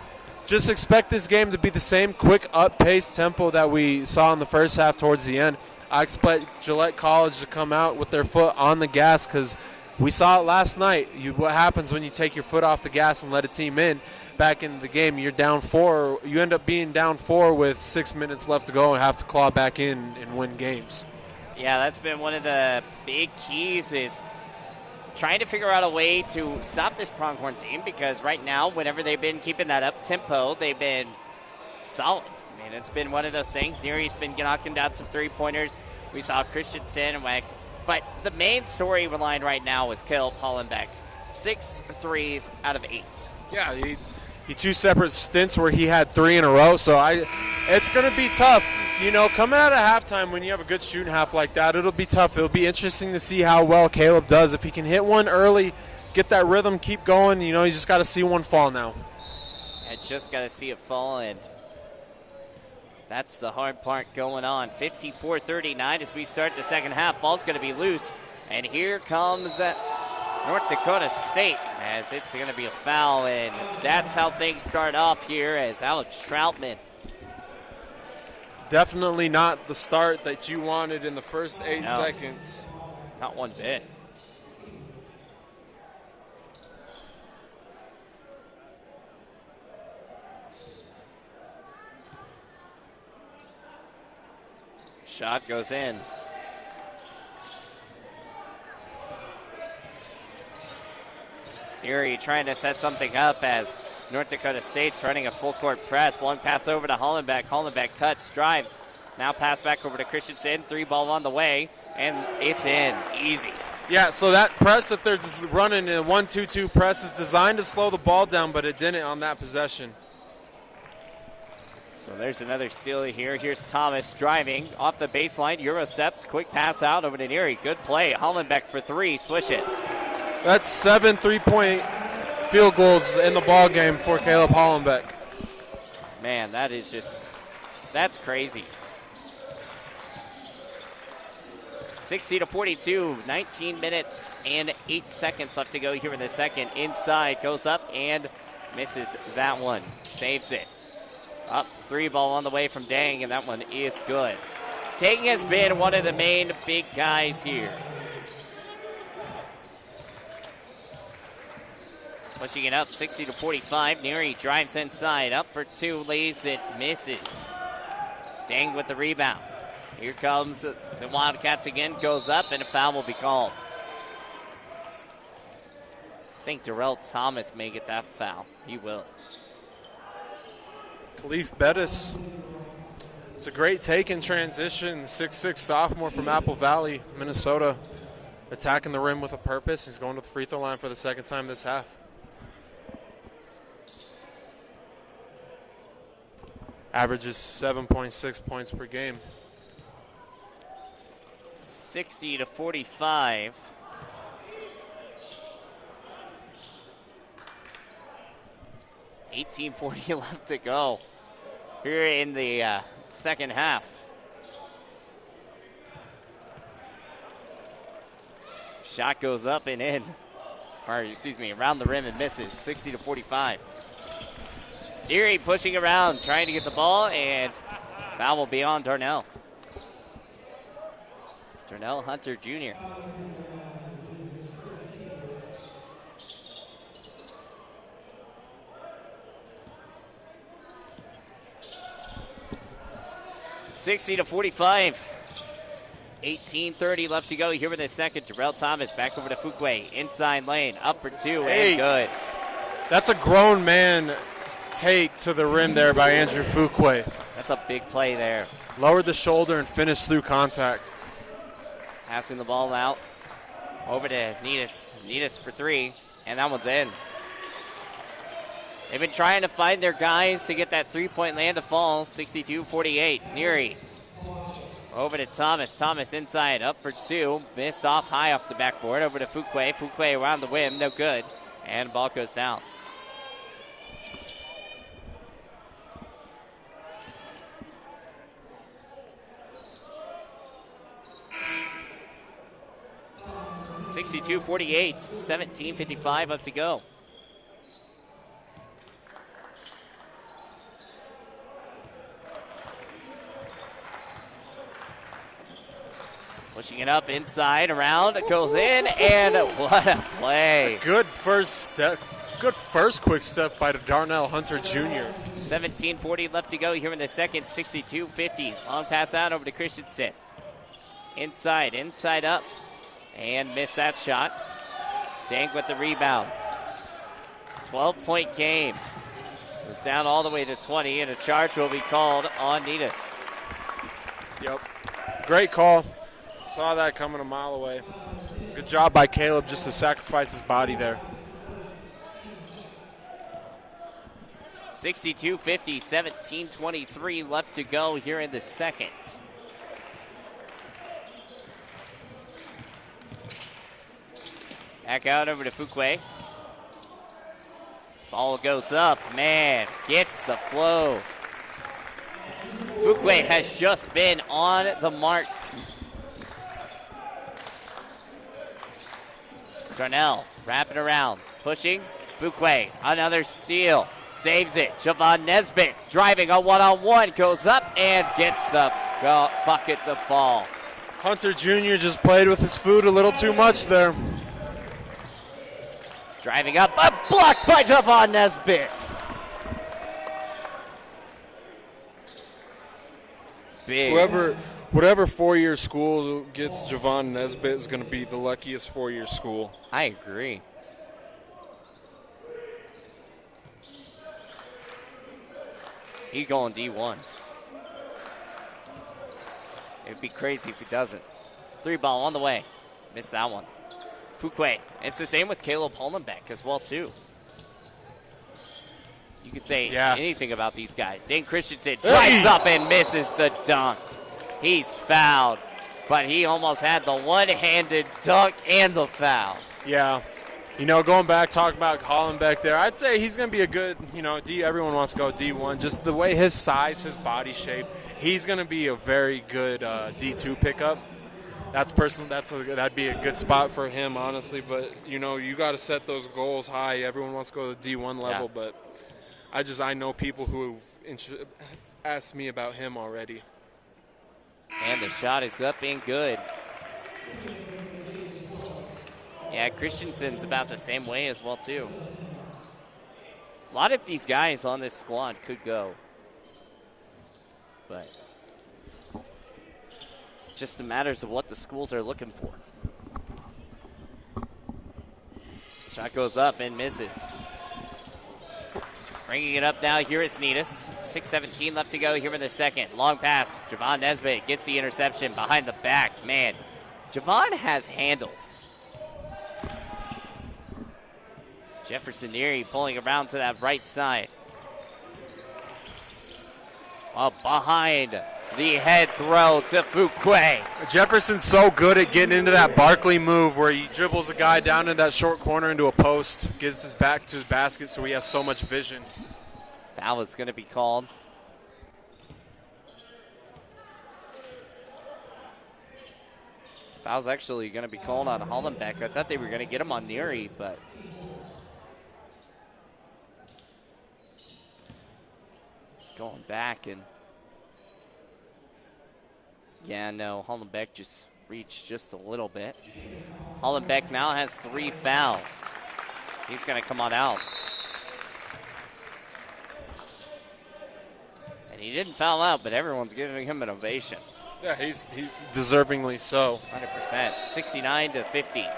Just expect this game to be the same quick, up-paced tempo that we saw in the first half towards the end. I expect Gillette College to come out with their foot on the gas because we saw it last night. What happens when you take your foot off the gas and let a team in back in the game? You're down 4. You end up being down 4 with 6 minutes left to go and have to claw back in and win games. Yeah, that's been one of the big keys is trying to figure out a way to stop this Pronghorn team, because right now, whenever they've been keeping that up tempo, they've been solid. I mean, it's been one of those things. Neary's been knocking down some three-pointers. We saw Christensen, but the main storyline right now is Caleb Hollenbeck. 6 threes out of 8. Yeah, he 2 separate stints where he had 3 in a row, so it's going to be tough. Coming out of halftime when you have a good shooting half like that, it'll be tough. It'll be interesting to see how well Caleb does. If he can hit one early, get that rhythm, keep going, you just got to see one fall now. I just got to see it fall, and that's the hard part going on. 54-39 as we start the second half. Ball's going to be loose, and here comes North Dakota State, as it's going to be a foul, and that's how things start off here as Alex Troutman. Definitely not the start that you wanted in the first 8 seconds. Not one bit. Shot goes in. Neary trying to set something up as North Dakota State's running a full court press. Long pass over to Hollenbeck. Hollenbeck cuts, drives. Now pass back over to Christensen. 3 ball on the way, and it's in. Easy. Yeah, so that press that they're just running in a 1-2-2 press is designed to slow the ball down, but it didn't on that possession. So there's another steal here. Here's Thomas driving off the baseline. Euro steps, quick pass out over to Neary. Good play. Hollenbeck for three. Swish it. That's 7 3-point field goals in the ball game for Caleb Hollenbeck. Man, that is just, that's crazy. 60-42, 19 minutes and 8 seconds left to go here in the second. Inside, goes up and misses that one. Saves it. Up, three ball on the way from Dang, and that one is good. Dang has been one of the main big guys here. Pushing it up, 60-45. Neary drives inside, up for two, lays it, misses. Dang with the rebound. Here comes the Wildcats again, goes up, and a foul will be called. I think Darrell Thomas may get that foul. He will. Khalif Bettis. It's a great take in transition. 6'6" sophomore from Apple Valley, Minnesota. Attacking the rim with a purpose. He's going to the free throw line for the second time this half. Averages 7.6 points per game. 60-45. $18.40 left to go here in the second half. Shot goes up and in, or excuse me, around the rim and misses. 60-45. Erie pushing around, trying to get the ball, and foul will be on Darnell. Darnell Hunter Jr. $60-45. 18:30 left to go here in the second. Darrell Thomas back over to Fuquay. Inside lane, up for two, and good. That's a grown man take to the rim there by Andrew Fuquay. That's a big play there. Lowered the shoulder and finished through contact. Passing the ball out over to Needus. Needus for three, and that one's in. They've been trying to find their guys to get that three-point land to fall. 62-48. Neary over to Thomas. Thomas inside, up for two. Missed off high off the backboard. Over to Fuquay. Fuquay around the rim, no good. And the ball goes down. $62-48, 17:55 up to go. Pushing it up inside, around, it goes in, and what a play. Good first quick step by Darnell Hunter Jr. 17:40 left to go here in the second. 62-50. Long pass out over to Christensen. Inside up. And missed that shot. Dank with the rebound. 12-point game. It was down all the way to 20, and a charge will be called on Needus. Yep. Great call. Saw that coming a mile away. Good job by Caleb just to sacrifice his body there. 62-50, 17:23 left to go here in the second. Back out over to Fuquay. Ball goes up. Man, gets the flow. Fuquay has just been on the mark. Darnell wrapping around. Pushing. Fuquay, another steal. Saves it. Javon Nesbitt driving a one-on-one. Goes up and gets the bucket to fall. Hunter Jr. just played with his food a little too much there. Driving up, a block by Javon Nesbitt. Big. Whatever four-year school gets Javon Nesbitt is going to be the luckiest four-year school. I agree. He going D1. It'd be crazy if he doesn't. Three ball on the way. Missed that one. Fuquay. It's the same with Caleb Hollenbeck as well, too. You you could say Yeah. anything about these guys. Dane Christensen drives up and misses the dunk. He's fouled, but he almost had the one-handed dunk and the foul. Yeah. You know, going back, talking about Hollenbeck there, I'd say he's going to be a good, you know, everyone wants to go D1. Just the way his size, his body shape, he's going to be a very good D2 pickup. That'd be a good spot for him, honestly. But, you know, you got to set those goals high. Everyone wants to go to the D1 level, but I know people who have asked me about him already. And the shot is up and good. Yeah, Christensen's about the same way as well, too. A lot of these guys on this squad could go. But just the matters of what the schools are looking for. Shot goes up and misses. Bringing it up now, here is Netus. 6:17 left to go here in the second. Long pass, Javon Nesbitt gets the interception behind the back. Man, Javon has handles. Jefferson Neary pulling around to that right side. Up behind the head throw to Fuquay. Jefferson's so good at getting into that Barkley move where he dribbles a guy down in that short corner into a post, gives his back to his basket so he has so much vision. Foul is going to be called. Foul's actually going to be called on Hollenbeck. I thought they were going to get him on Neary, but going back and yeah, no, Hollenbeck just reached just a little bit. Hollenbeck now has 3 fouls. He's going to come on out. And he didn't foul out, but everyone's giving him an ovation. Yeah, he deservingly so. 100%. 69-50.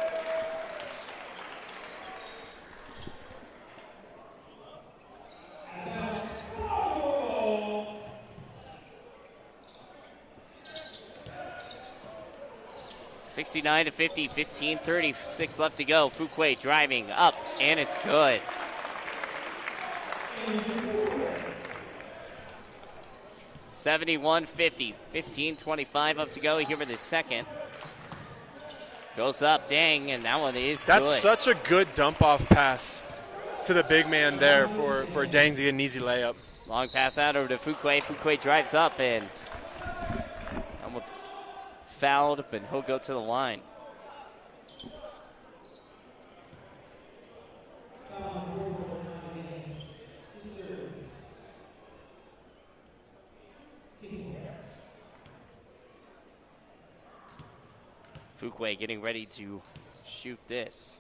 (69-50), 15:36 left to go. Fuquay driving up, and it's good. (71-50), 15:25 up to go here in the second. Goes up, dang, and that one is That's good. such a good dump-off pass to the big man there for Dang to get an easy layup. Long pass out over to Fuquay. Fuquay drives up, and almost fouled, but he'll go to the line. Fuquay getting ready to shoot this.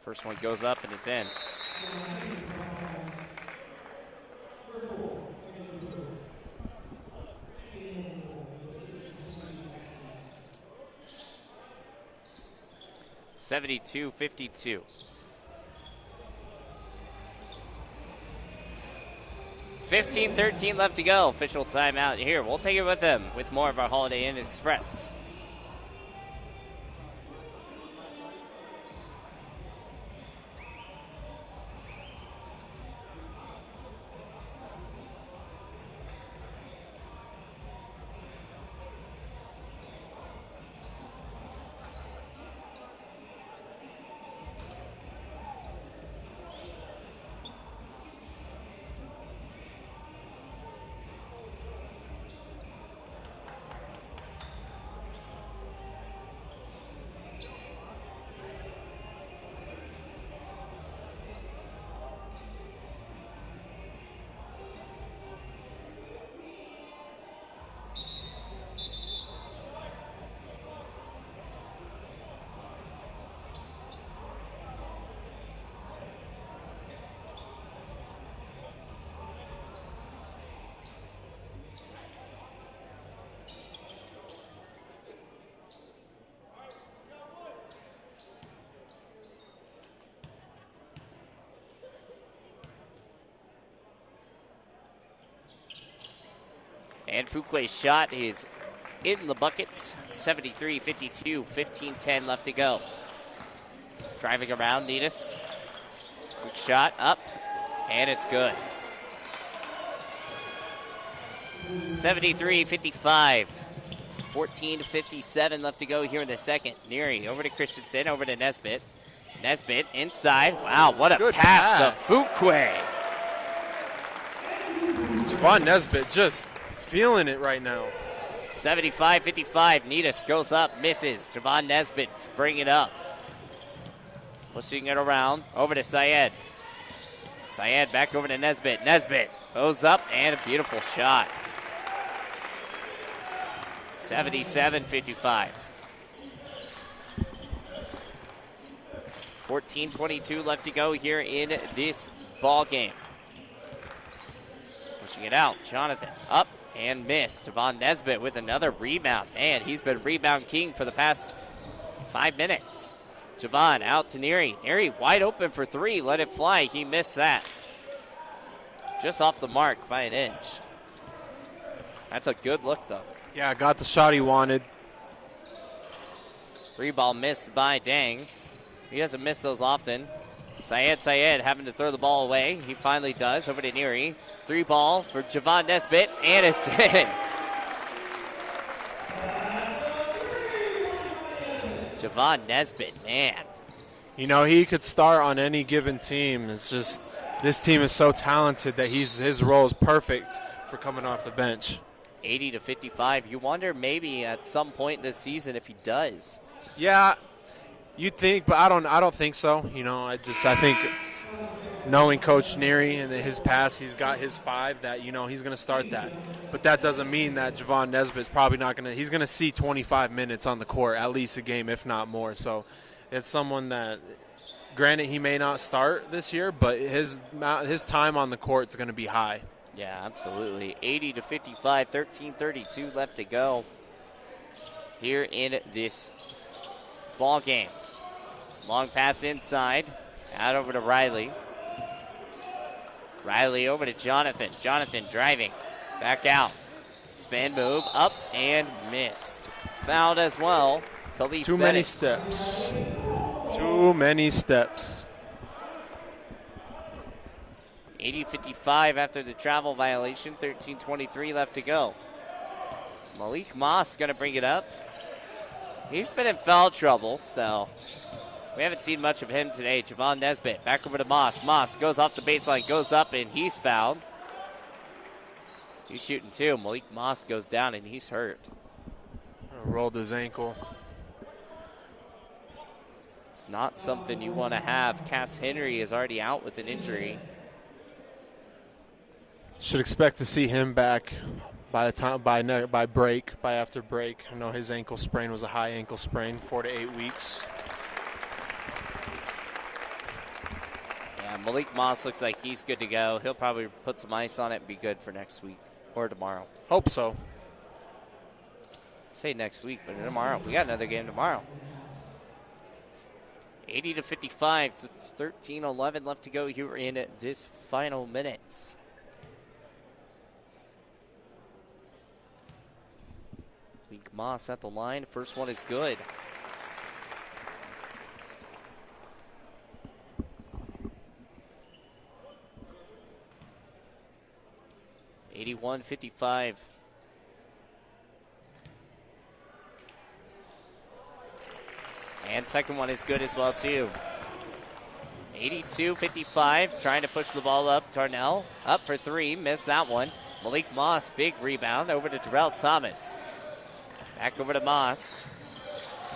First one goes up and it's in. (72-52). 15:13 left to go. Official timeout here. We'll take it with them with more of our Holiday Inn Express. And Fuquay's shot is in the bucket. 73-52, 15:10 left to go. Driving around, Netus. shot up, and it's good. 73-55. 14-57 left to go here in the second. Neary over to Christensen, over to Nesbitt. Nesbitt inside. Wow, what a pass to Fuqua. Javon Nesbitt just feeling it right now. 75-55. Needus goes up, misses. Javon Nesbitt bring it up. Pushing it around. Over to Syed. Syed back over to Nesbitt. Nesbitt goes up, and a beautiful shot. 77-55. 14-22 left to go here in this ball game. Pushing it out. Jonathan up and missed. Javon Nesbitt with another rebound. Man, he's been rebound king for the past 5 minutes. Javon out to Neary. Neary wide open for three. Let it fly. He missed that. Just off the mark by an inch. That's a good look, though. Yeah, got the shot he wanted. Three ball missed by Dang. He doesn't miss those often. Syed having to throw the ball away. He finally does. Over to Neary. Three ball for Javon Nesbitt, and it's in. Javon Nesbitt, man. You know, he could start on any given team. It's just this team is so talented that his role is perfect for coming off the bench. 80-55. You wonder maybe at some point this season if he does. Yeah, you'd think, but I don't think so. You know, I think knowing Coach Neary and his past, he's got his 5 that, you know, he's going to start that. But that doesn't mean that Javon Nesbitt's probably not going to – he's going to see 25 minutes on the court, at least a game, if not more. So it's someone that, granted, he may not start this year, but his time on the court is going to be high. Yeah, absolutely. 80-55, 13:32 left to go here in this ball game. Long pass inside, out over to Riley. Riley over to Jonathan. Jonathan driving, back out. Spin move, up and missed. Fouled as well. Khalif Too many steps. Too many steps. 80-55 after the travel violation. 13:23 left to go. Malik Moss going to bring it up. He's been in foul trouble, so we haven't seen much of him today. Javon Nesbitt back over to Moss. Moss goes off the baseline, goes up, and he's fouled. He's shooting two. Malik Moss goes down, and he's hurt. Rolled his ankle. It's not something you want to have. Cass Henry is already out with an injury. Should expect to see him back by after break. I know his ankle sprain was a high ankle sprain, 4 to 8 weeks. Yeah, Malik Moss looks like he's good to go. He'll probably put some ice on it and be good for next week or tomorrow. Hope so. Say next week, but tomorrow. We got another game tomorrow. 80-55, 13:11 left to go here in this final minutes. Malik Moss at the line. First one is good. $81-55. And second one is good as well, too. 82-55, trying to push the ball up. Darnell up for three, missed that one. Malik Moss, big rebound over to Terrell Thomas. Back over to Moss.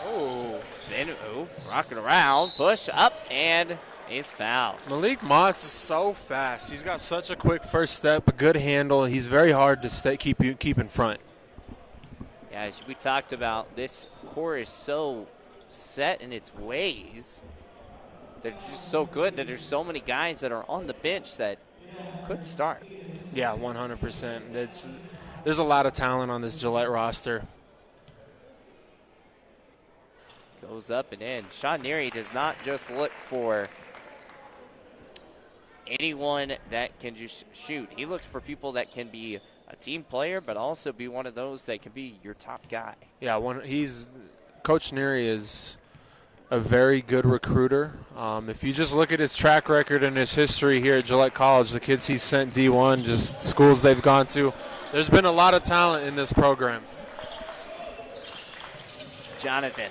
Oh, spin move, rocking around, push up, and he's fouled. Malik Moss is so fast. He's got such a quick first step, a good handle. He's very hard to keep in front. Yeah, as we talked about, this core is so set in its ways. They're just so good that there's so many guys that are on the bench that could start. Yeah, 100%. There's a lot of talent on this Gillette roster. Goes up and in. Sean Neary does not just look for anyone that can just shoot. He looks for people that can be a team player, but also be one of those that can be your top guy. Yeah, Coach Neary is a very good recruiter. If you just look at his track record and his history here at Gillette College, the kids he's sent D1, just schools they've gone to, there's been a lot of talent in this program. Jonathan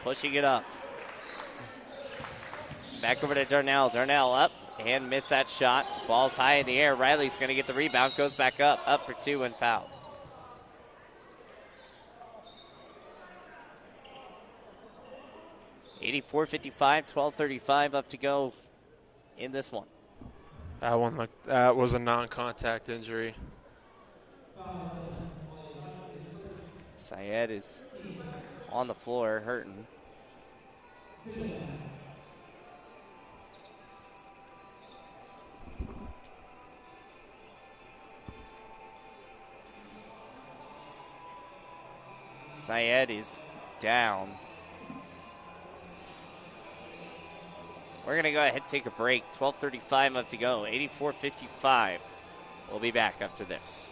pushing it up. Back over to Darnell. Darnell up and missed that shot. Ball's high in the air. Riley's going to get the rebound. Goes back up for two and foul. $84-55, 12:35 left to go in this one. That was a non-contact injury. Syed is on the floor, hurting. Syed is down. We're going to go ahead and take a break. 12:35 left to go. 84-55. We'll be back after this.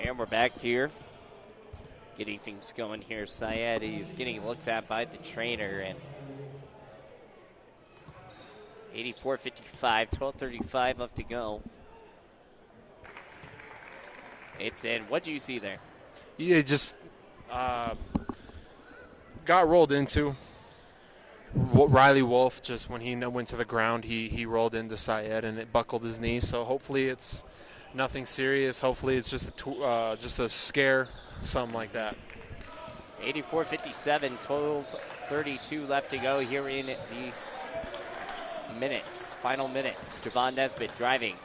And we're back here, getting things going here. Syed is getting looked at by the trainer, and 84-55, 12:35 left to go. It's in. What do you see there? Yeah, just got rolled into. Riley Wolf, just when he went to the ground, he rolled into Syed and it buckled his knee. So hopefully it's nothing serious. Hopefully it's just a scare, something like that. 84-57, 12:32 left to go here in these minutes, final minutes. Javon Nesbitt driving.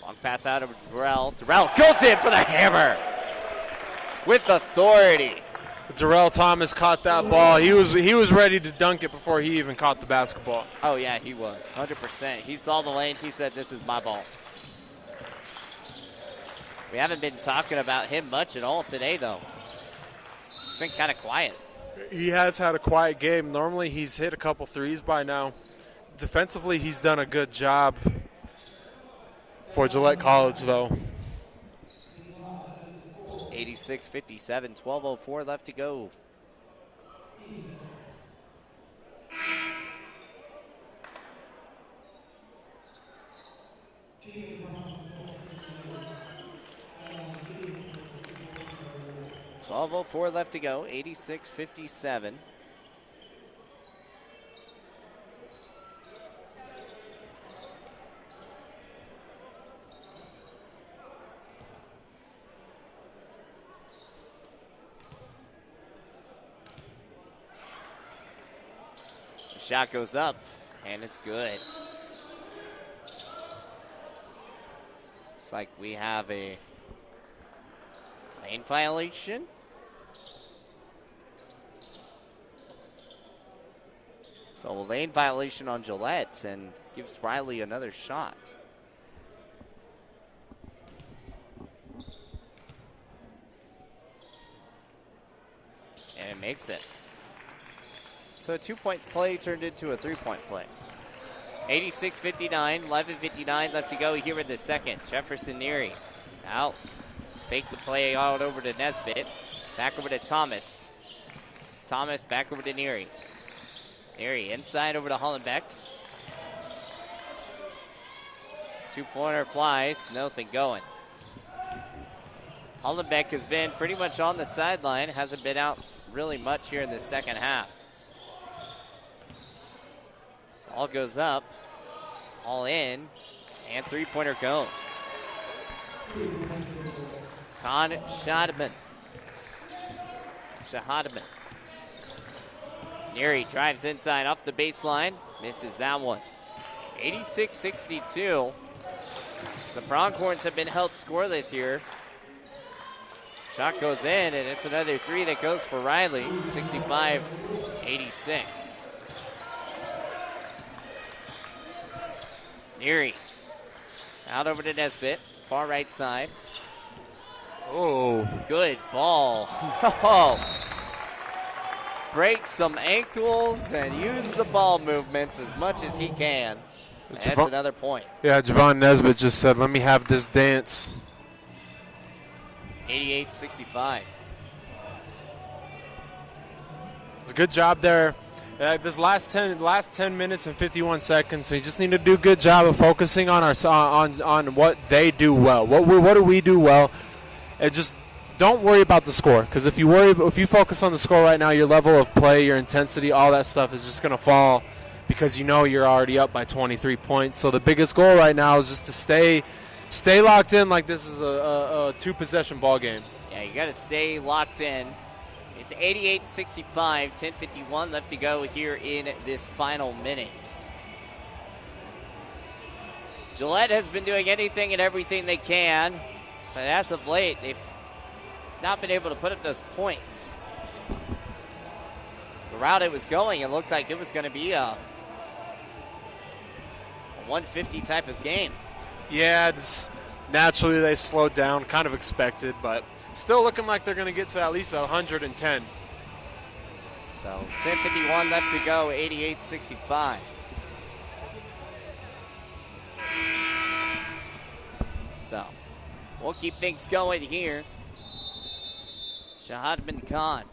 Long pass out over to Darrell. Darrell goes in for the hammer with authority. Darrell Thomas caught that ball. He was ready to dunk it before he even caught the basketball. Oh, yeah, he was, 100%. He saw the lane. He said, this is my ball. We haven't been talking about him much at all today, though. It's been kind of quiet. He has had a quiet game. Normally he's hit a couple threes by now. Defensively, he's done a good job for Gillette College, though. 86-57, 12:04 left to go. .12:04 left to go, 86-57. The shot goes up, and it's good. Looks like we have a lane violation. So a lane violation on Gillette and gives Riley another shot. And it makes it. So a two-point play turned into a three-point play. 86-59, 11:59 left to go here in the second. Jefferson Neary out. Fake the play out over to Nesbitt. Back over to Thomas. Thomas back over to Neary. Neary inside over to Hollenbeck. Two-pointer flies, nothing going. Hollenbeck has been pretty much on the sideline, hasn't been out really much here in the second half. Ball goes up, all in, and three-pointer goes. Shahadman. Neary drives inside off the baseline, misses that one. 86-62. The Pronghorns have been held scoreless here. Shot goes in, and it's another three that goes for Riley, 65-86. Neary out over to Nesbitt, far right side. Oh. Good ball. Oh. Break some ankles and use the ball movements as much as he can. That's another point. Yeah, Javon Nesbitt just said, let me have this dance. 88-65. It's a good job there. This last 10 minutes and 51 seconds, so you just need to do a good job of focusing on on what they do well. What do we do well? And just don't worry about the score, because if you focus on the score right now, your level of play, your intensity, all that stuff is just going to fall, because you know you're already up by 23 points. So the biggest goal right now is just to stay locked in like this is a two-possession ball game. Yeah, you got to stay locked in. It's 88-65, 10:51 left to go here in this final minutes. Gillette has been doing anything and everything they can, but as of late, they've not been able to put up those points. The route it was going, it looked like it was going to be a 150 type of game. Yeah, naturally they slowed down, kind of expected, but still looking like they're going to get to at least 110. So 10:51 left to go, 88-65. So we'll keep things going here. Shahad bin Khan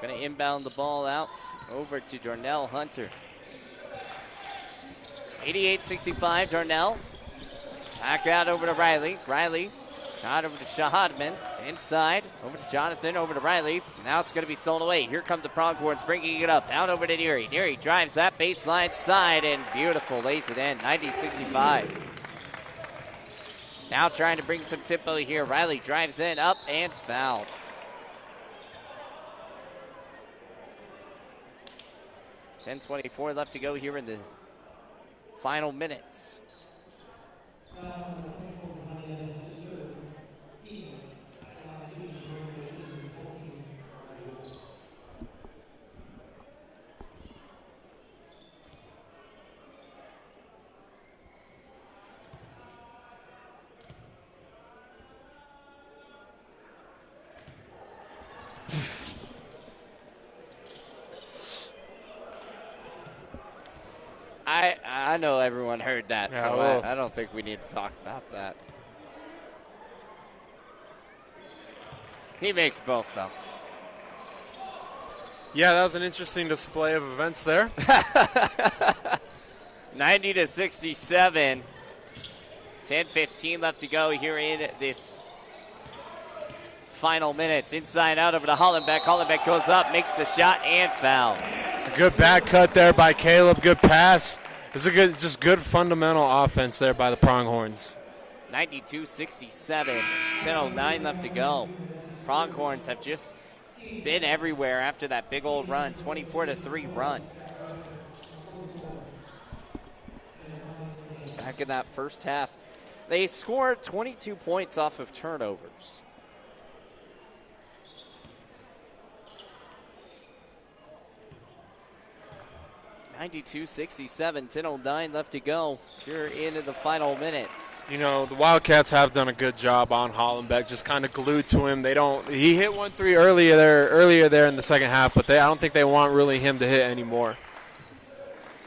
going to inbound the ball out over to Darnell Hunter. 88-65, Darnell. Back out over to Riley. Riley out over to Shahadman. Inside, over to Jonathan, over to Riley. Now it's going to be sold away. Here come the Pronghorns bringing it up. Out over to Neary. Neary drives that baseline side and beautiful, lays it in. 90-65. Now trying to bring some tempo here. Riley drives in, up, and it's fouled. $10:24 left to go here in the final minutes. I know everyone heard that, yeah, so well, I don't think we need to talk about that. He makes both, though. Yeah, that was an interesting display of events there. 90-67. 10:15 left to go here in this final minutes. Inside out over to Hollenbeck. Hollenbeck goes up, makes the shot, and foul. A good back cut there by Caleb. Good pass. It's a good fundamental offense there by the Pronghorns. 92-67. 10:09 left to go. Pronghorns have just been everywhere after that big old run. 24-3 run. Back in that first half, they scored 22 points off of turnovers. (92-67), 10:09 left to go here into the final minutes. You know, the Wildcats have done a good job on Hollenbeck, just kind of glued to him. He hit 1-3 earlier there in the second half, but I don't think they want really him to hit anymore.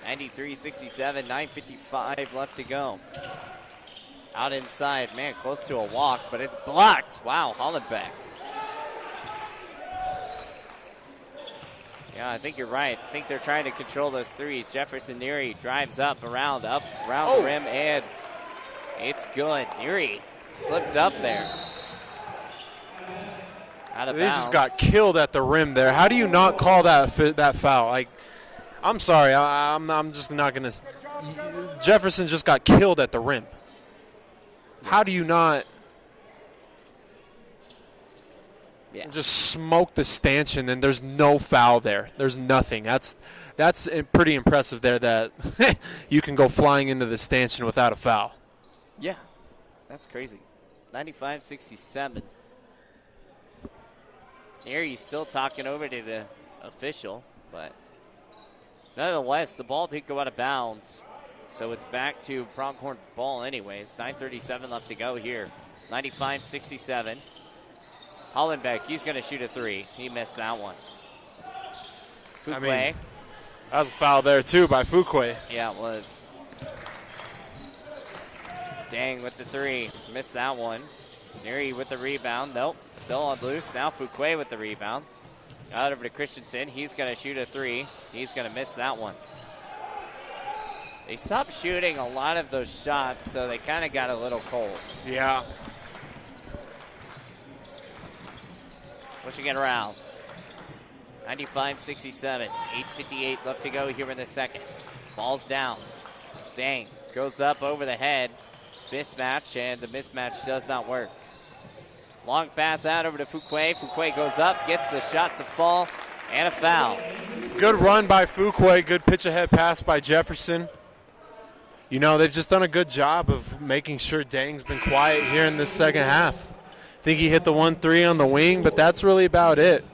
93-67, 9:55 left to go. Out inside, man, close to a walk, but it's blocked. Wow, Hollenbeck. Yeah, I think you're right. I think they're trying to control those threes. Jefferson Neary drives around the rim, and it's good. Neary slipped up there. Out of bounds. They just got killed at the rim there. How do you not call that foul? Like, I'm sorry, I'm just not gonna. Jefferson just got killed at the rim. How do you not? Yeah. Just smoke the stanchion, and there's no foul there. There's nothing. That's pretty impressive there that you can go flying into the stanchion without a foul. Yeah, that's crazy. 95-67. Here he's still talking over to the official, but nonetheless, the ball did go out of bounds. So it's back to Pronghorn ball anyways. 9:37 left to go here. 95-67. Hollenbeck, he's going to shoot a three. He missed that one. Fuquay. I mean, that was a foul there, too, by Fuquay. Yeah, it was. Dang with the three. Missed that one. Neary with the rebound. Nope. Still on loose. Now Fuquay with the rebound. Out over to Christensen. He's going to shoot a three. He's going to miss that one. They stopped shooting a lot of those shots, so they kind of got a little cold. Yeah. Pushing it around. 95-67. 8:58 left to go here in the second. Ball's down. Dang. Goes up over the head. Mismatch, and the mismatch does not work. Long pass out over to Fuquay. Fuquay goes up, gets the shot to fall, and a foul. Good run by Fuquay. Good pitch ahead pass by Jefferson. You know, they've just done a good job of making sure Dang's been quiet here in this second half. I think he hit the 1-3 on the wing, but that's really about it.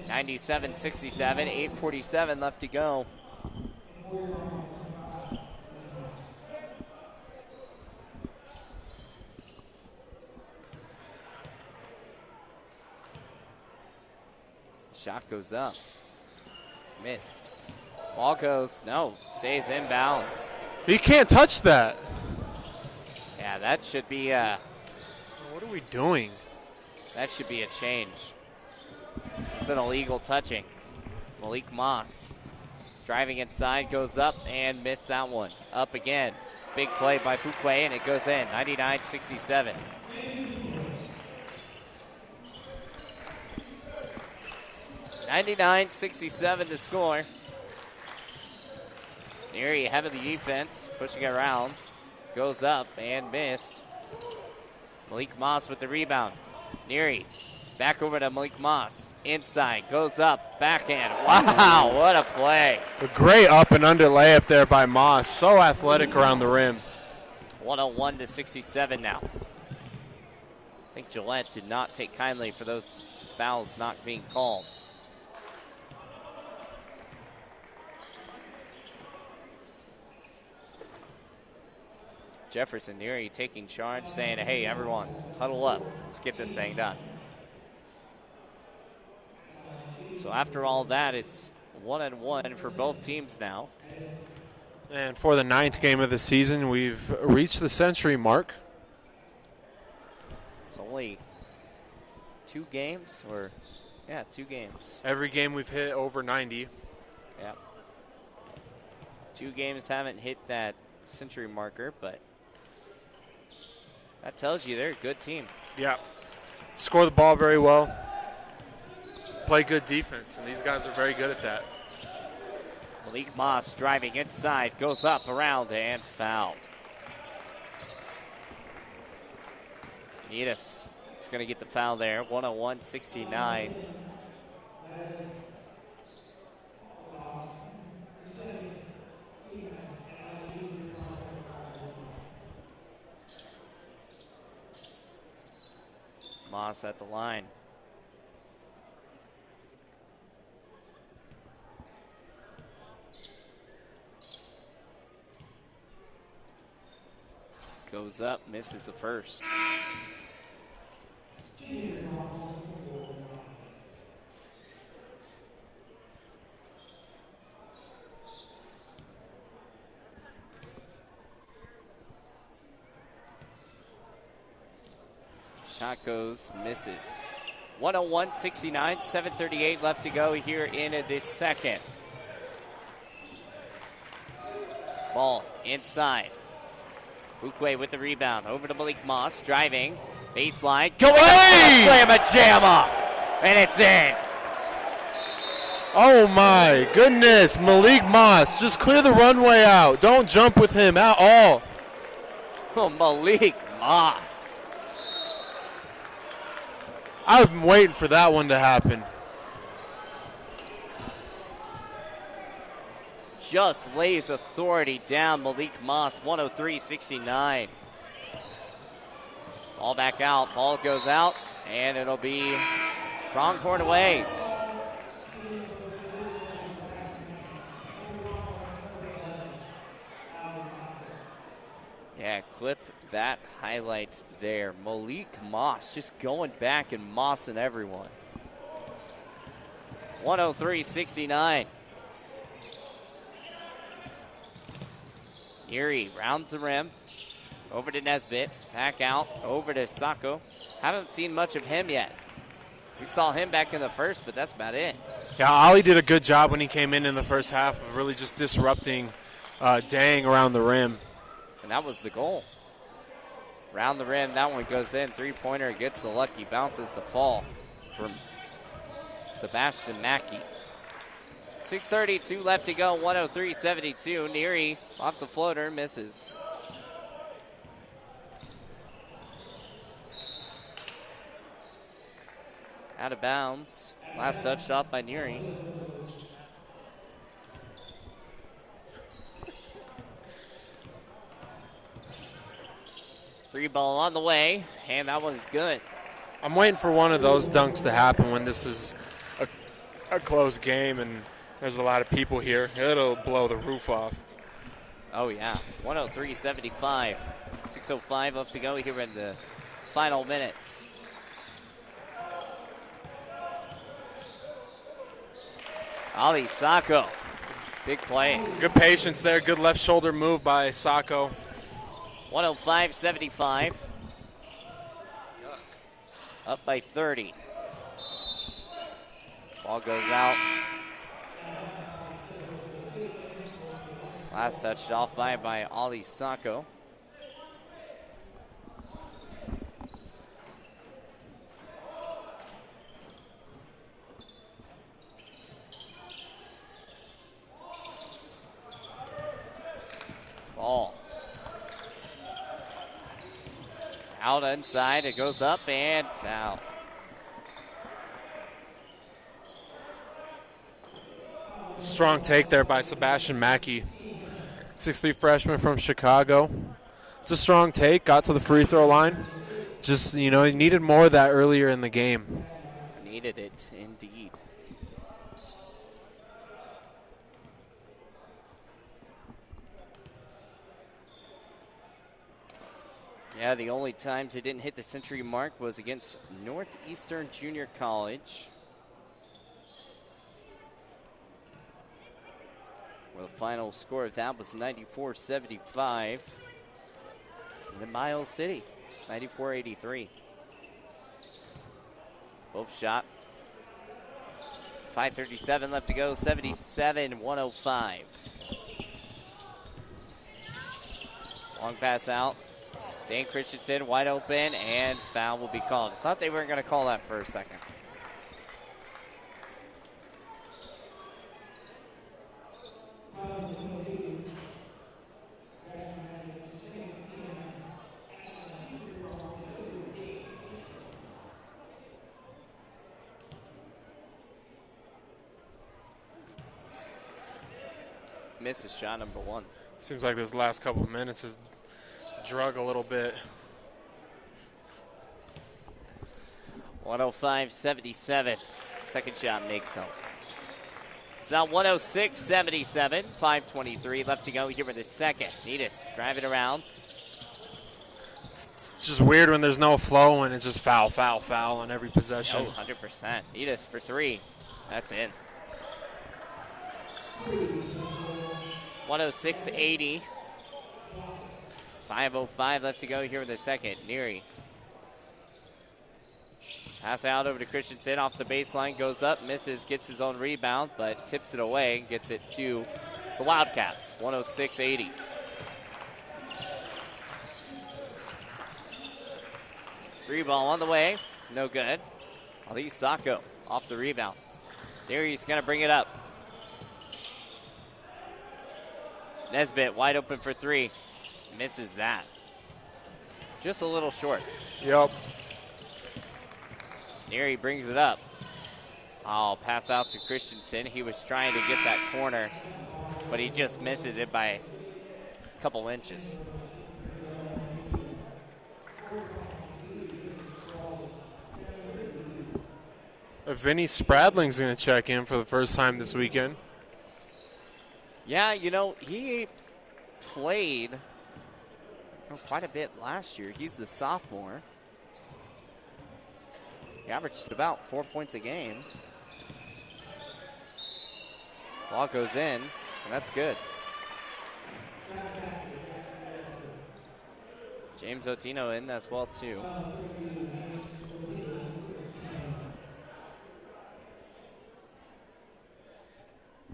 97-67, 8:47 left to go. Shot goes up. Missed. Ball goes, no, stays inbounds. He can't touch that. Yeah, that should be What are we doing? that should be a change. It's an illegal touching. Malik Moss driving inside, goes up and missed that one. Up again. Big play by Fuquay, and it goes in. 99-67. $99-67 to score. Neary ahead of the defense, pushing it around. Goes up and missed. Malik Moss with the rebound. Neary back over to Malik Moss. Inside, goes up, backhand. Wow, what a play. A great up and under layup there by Moss. So athletic around the rim. 101-67 now. I think Gillette did not take kindly for those fouls not being called. Jefferson Neary taking charge, saying, hey, everyone, huddle up. Let's get this thing done. So after all that, it's 1-1 for both teams now. And for the 9th game of the season, we've reached the century mark. It's only 2 games, or, yeah, 2 games. Every game we've hit over 90. Yeah. 2 games haven't hit that century marker, but that tells you they're a good team. Yeah. Score the ball very well. Play good defense, and these guys are very good at that. Malik Moss driving inside, goes up, around, and fouled. Nidus is going to get the foul there. 101-69. Moss at the line. Goes up, misses the first. Shot goes, misses. 101-69, 7:38 left to go here in this second. Ball inside. Fuquay with the rebound. Over to Malik Moss, driving. Baseline. Going up, slam-a-jamma. And it's in. Oh, my goodness. Malik Moss, just clear the runway out. Don't jump with him at all. Oh, Malik Moss. I've been waiting for that one to happen. Just lays authority down. Malik Moss, 103-69. Ball back out. Ball goes out, and it'll be Pronghorn away. Yeah, clip that highlight there. Malik Moss just going back and mossing everyone. 103-69. Erie rounds the rim. Over to Nesbitt. Back out. Over to Sacco. Haven't seen much of him yet. We saw him back in the first, but that's about it. Yeah, Ollie did a good job when he came in the first half of really just disrupting Dang around the rim. And that was the goal. Round the rim. That one goes in. Three-pointer gets the lucky. Bounces to fall from Sebastian Mackey. 6:32 left to go. 103-72. Neary off the floater. Misses. Out of bounds. Last touched off by Neary. Three ball on the way, and that one's good. I'm waiting for one of those dunks to happen when this is a close game and there's a lot of people here. It'll blow the roof off. Oh, yeah. 103-75. 6:05 left to go here in the final minutes. Ali Sacco. Big play. Good patience there. Good left shoulder move by Sacco. 105-75. Up by 30. Ball goes out. Last touched off by Ali Sacco. Ball. Out inside, it goes up and foul. It's a strong take there by Sebastian Mackey. 6'3" freshman from Chicago. It's a strong take, got to the free throw line. Just, he needed more of that earlier in the game. Needed it, indeed. Yeah, the only times he didn't hit the century mark was against Northeastern Junior College, where the final score of that was 94-75. And then Miles City, 94-83. Both shot. 5:37 left to go, 77-105. Long pass out. Dane Christensen wide open, and foul will be called. I thought they weren't going to call that for a second. Misses shot number one. Seems like this last couple of minutes has drug a little bit. 105-77. Second shot makes them. It's now 106-77. 5:23 left to go here in the second. Needus driving around. It's just weird when there's no flow and it's just foul, foul, foul on every possession. Oh, 100%. Needus for three. That's in. 106-80. 5:05 left to go here in the second. Neary. Pass out over to Christensen off the baseline, goes up, misses, gets his own rebound, but tips it away and gets it to the Wildcats. 106-80. Three ball on the way, no good. Ali Sacco off the rebound. Neary's going to bring it up. Nesbitt wide open for three. Misses that. Just a little short. Yep. Neary brings it up. Oh, pass out to Christensen. He was trying to get that corner, but he just misses it by a couple inches. Vinny Spradling's going to check in for the first time this weekend. Yeah, you know, he played quite a bit last year. He's the sophomore. He averaged about 4 points a game. Ball goes in, and that's good. James Otino in as well, too.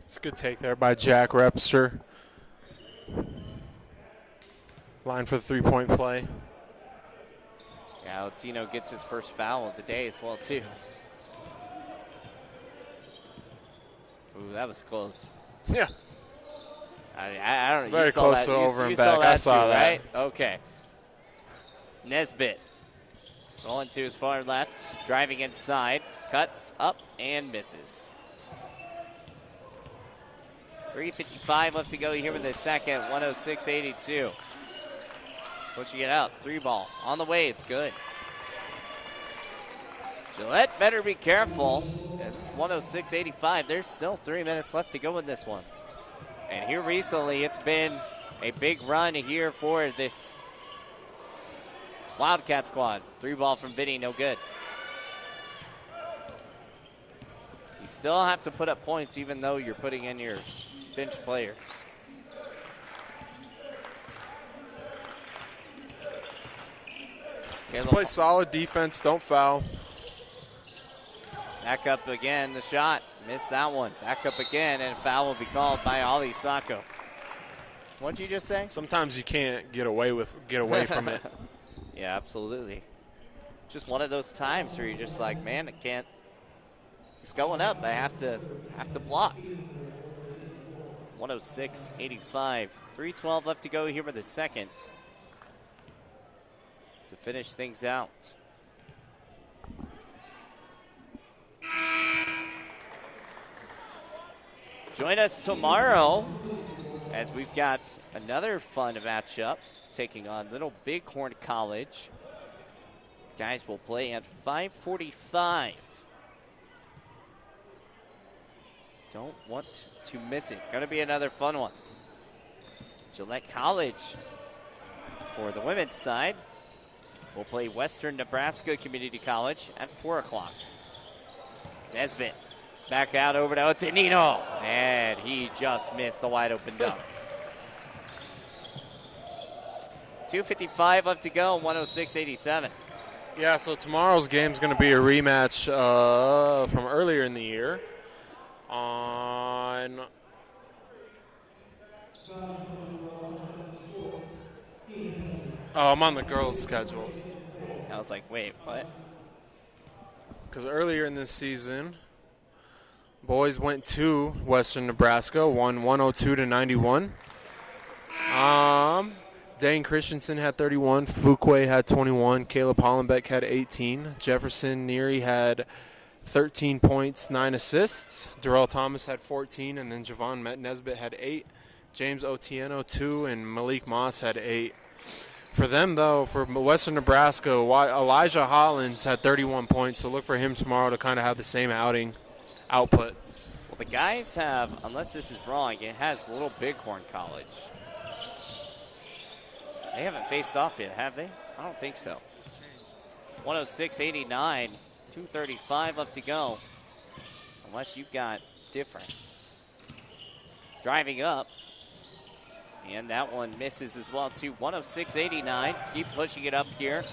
It's a good take there by Jack Repster. Line for the three-point play. Yeah, Otino gets his first foul of the day as well, too. Ooh, that was close. Yeah. I don't know. Very you saw close that. to You over and saw back. that I saw too, that. right? Okay. Nesbitt rolling to his far left, driving inside, cuts up and misses. 3:55 left to go here in the second. 106-82. Pushing it out. Three ball on the way. It's good. Gillette better be careful. It's 106-85. There's still 3 minutes left to go in this one. And here recently, it's been a big run here for this Wildcat squad. Three ball from Vinny, no good. You still have to put up points even though you're putting in your bench players. Just play solid defense, don't foul. Back up again, the shot. Missed that one. Back up again, and a foul will be called by Ali Sacco. What'd you just say? Sometimes you can't get away from it. Yeah, absolutely. Just one of those times where you're just like, man, I can't. It's going up. I have to block. 106-85. 3:12 left to go here for the second to finish things out. Join us tomorrow as we've got another fun matchup taking on Little Bighorn College. Guys will play at 5:45. Don't want to miss it. Going to be another fun one. Gillette College for the women's side will play Western Nebraska Community College at 4 o'clock. Nesbitt back out over to Otenino, and he just missed the wide open dunk. 2:55 left to go, 106-87. Yeah, so tomorrow's game is going to be a rematch from earlier in the year. I'm on the girls' schedule. I was like, wait, what? Because earlier in this season, boys went to Western Nebraska, won 102-91. Dane Christensen had 31, Fuquay had 21, Caleb Hollenbeck had 18, Jefferson Neary had 13 points, 9 assists, Darrell Thomas had 14, and then Javon Nesbitt had 8, James Otieno 2, and Malik Moss had 8. For them, though, for Western Nebraska, Elijah Hollins had 31 points, so look for him tomorrow to kind of have the same output. Well, the guys have, unless this is wrong, it has Little Bighorn College. They haven't faced off yet, have they? I don't think so. 106-89, 2:35 left to go. Unless you've got different. Driving up. And that one misses as well, too. 106-89. Keep pushing it up here.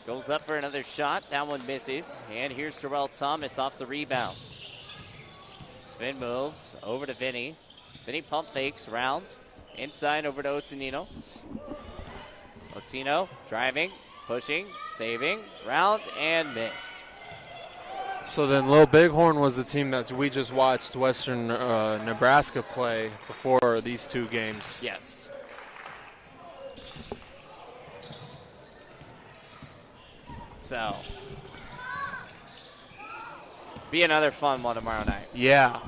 Goes up for another shot. That one misses. And here's Darrell Thomas off the rebound. Spin moves over to Vinny. Vinny pump fakes around. Inside over to Otenino. Otino driving, pushing, saving, round, and missed. So then Little Bighorn was the team that we just watched Western Nebraska play before these two games. Yes. So, be another fun one tomorrow night. Yeah.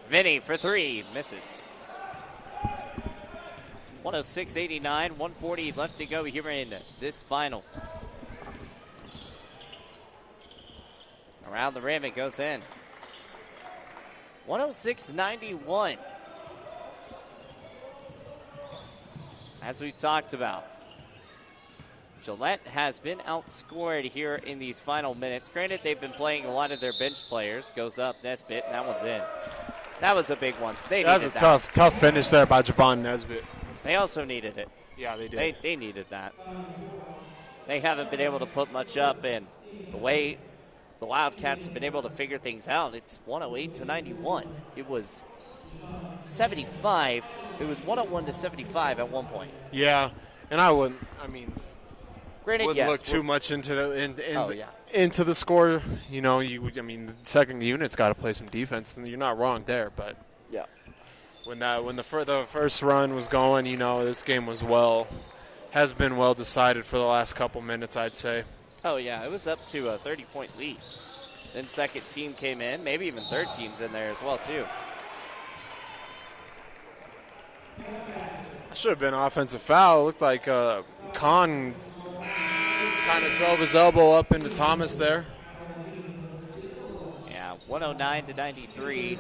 Vinny for three, misses. 106-89, 140 left to go here in this final. Around the rim, it goes in. 106-91. As we talked about, Gillette has been outscored here in these final minutes. Granted, they've been playing a lot of their bench players. Goes up, Nesbitt, and that one's in. That was a big one. That's a tough finish there by Javon Nesbitt. They also needed it. Yeah, they did. They needed that. They haven't been able to put much up, and the way the Wildcats have been able to figure things out, it's 108-91. It was 75. It was 101-75 at one point. Yeah, and I wouldn't Granted, look too much into the score. You know, the second unit's got to play some defense, and you're not wrong there. But yeah, when the first run was going, this game has been well decided for the last couple minutes, I'd say. Oh yeah, it was up to a 30-point lead. Then second team came in, maybe even third team's in there as well too. Should have been an offensive foul. It looked like Kahn kind of drove his elbow up into Thomas there. Yeah, 109-93.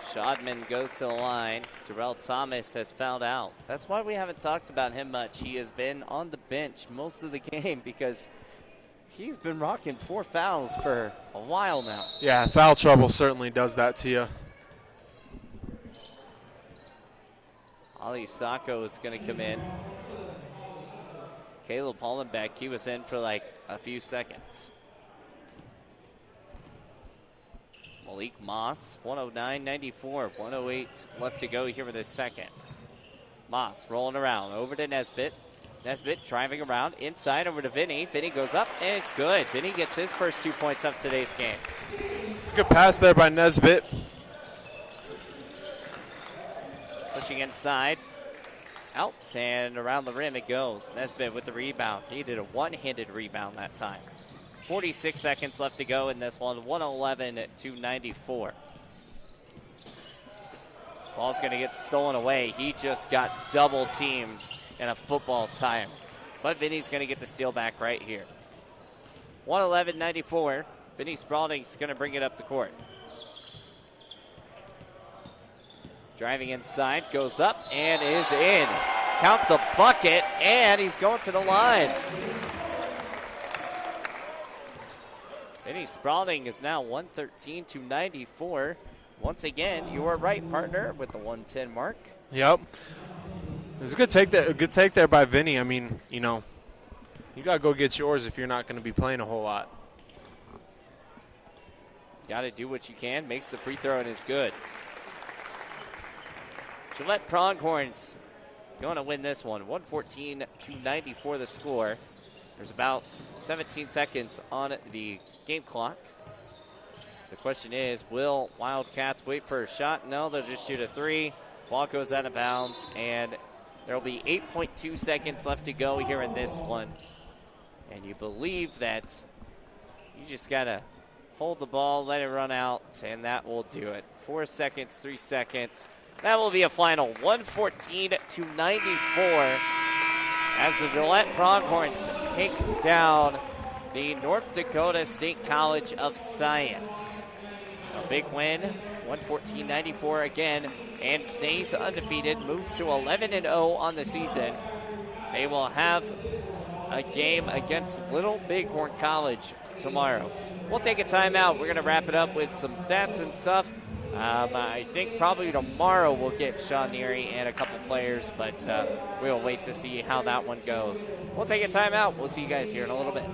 Shodman goes to the line. Darrell Thomas has fouled out. That's why we haven't talked about him much. He has been on the bench most of the game because he's been rocking 4 fouls for a while now. Yeah, foul trouble certainly does that to you. Ali Sacco is going to come in. Caleb Hollenbeck, he was in for like a few seconds. Malik Moss, 109-94, 108 left to go here with this second. Moss rolling around, over to Nesbitt. Nesbitt driving around, inside over to Vinny. Vinny goes up, and it's good. Vinny gets his first 2 points of today's game. It's a good pass there by Nesbitt. Pushing inside, out, and around the rim it goes. Nesbitt with the rebound. He did a one-handed rebound that time. 46 seconds left to go in this one, 111-94. Ball's going to get stolen away. He just got double-teamed in a football time. But Vinny's going to get the steal back right here. 111-94. Vinny Spalding's going to bring it up the court. Driving inside, goes up, and is in. Count the bucket, and he's going to the line. Vinny Spalding is now 113-94. Once again, you are right, partner, with the 110 mark. Yep. It was a good take there by Vinny. I mean, you got to go get yours if you're not going to be playing a whole lot. Got to do what you can. Makes the free throw and is good. Gillette Pronghorns going to win this one. 114-94 the score. There's about 17 seconds on the game clock. The question is, will Wildcats wait for a shot? No, they'll just shoot a 3. Ball goes out of bounds, and there will be 8.2 seconds left to go here in this one. And you believe that you just got to hold the ball, let it run out, and that will do it. 4 seconds, 3 seconds. That will be a final 114-94 as the Gillette Pronghorns take down the North Dakota State College of Science. A big win, 114-94 again, and stays undefeated, moves to 11-0 on the season. They will have a game against Little Bighorn College tomorrow. We'll take a timeout. We're going to wrap it up with some stats and stuff. I think probably tomorrow we'll get Sean Neary and a couple players, but we'll wait to see how that one goes. We'll take a timeout. We'll see you guys here in a little bit.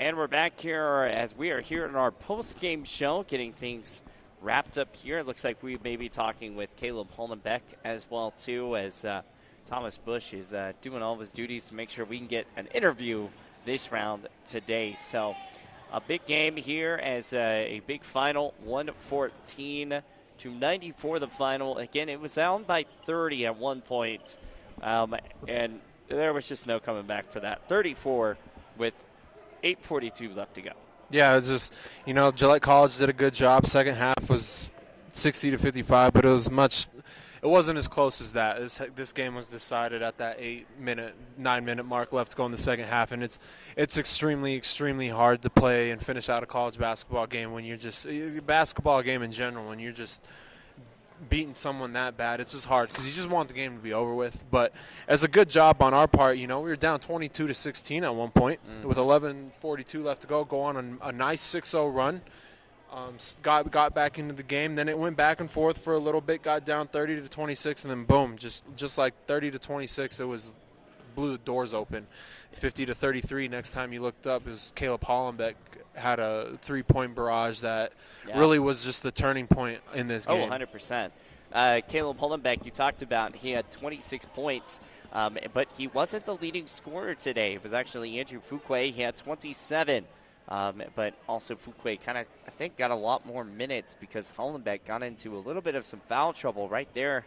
And we're back here as we are here in our post-game show, getting things wrapped up here. It looks like we may be talking with Caleb Hollenbeck as well, too, as Thomas Bush is doing all of his duties to make sure we can get an interview this round today. So a big game here as a big final, 114 to 94 the final. Again, it was down by 30 at one point, and there was just no coming back for that. 34 with 8:42 left to go. Yeah, it's just, Gillette College did a good job. Second half was 60 to 55, but it wasn't as close as that. This game was decided at that 9-minute mark left to go in the second half, and it's extremely, extremely hard to play and finish out a college basketball game when you're just basketball game in general when you're just beating someone that bad. It's just hard because you just want the game to be over with. But as a good job on our part, we were down 22 to 16 at one point with 11:42 left to go on a nice 6-0 run. Got back into the game. Then it went back and forth for a little bit. Got down 30 to 26, and then boom, just like 30 to 26, it blew the doors open. 50 to 33. Next time you looked up, is Caleb Hollenbeck had a 3-point barrage that really was just the turning point in this game. 100%. Caleb Hollenbeck, you talked about, he had 26 points, but he wasn't the leading scorer today. It was actually Andrew Fuquay. He had 27. But also Fuquay kind of, I think, got a lot more minutes because Hollenbeck got into a little bit of some foul trouble right there,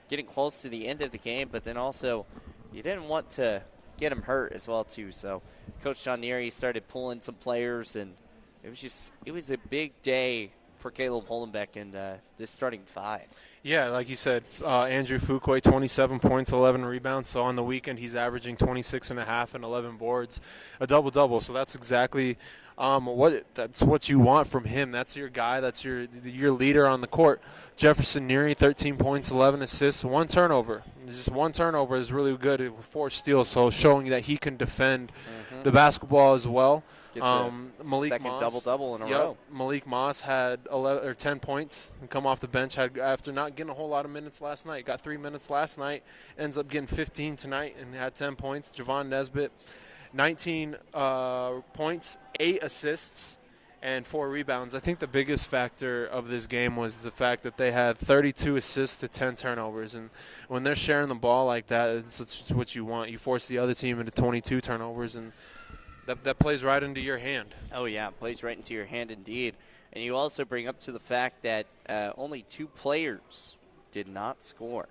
getting close to the end of the game. But then also, you didn't want to get him hurt as well, too. So Coach John Neary started pulling some players, and it was a big day for Caleb Hollenbeck and this starting five. Yeah, like you said, Andrew Fuquay, 27 points, 11 rebounds. So on the weekend, he's averaging 26.5 and 11 boards, a double-double. So that's exactly what you want from him. That's your guy. That's your leader on the court. Jefferson Neary, 13 points, 11 assists, 1 turnover. Just 1 turnover is really good with 4 steals, so showing that he can defend the basketball as well. Gets a Malik second Moss, double-double in a row. Malik Moss had 10 points and come off the bench after not getting a whole lot of minutes last night. Got 3 minutes last night, ends up getting 15 tonight and had 10 points. Javon Nesbitt, 19 points, 8 assists, and 4 rebounds. I think the biggest factor of this game was the fact that they had 32 assists to 10 turnovers. And when they're sharing the ball like that, it's what you want. You force the other team into 22 turnovers, and that plays right into your hand. Oh, yeah, it plays right into your hand indeed. And you also bring up to the fact that only 2 players did not score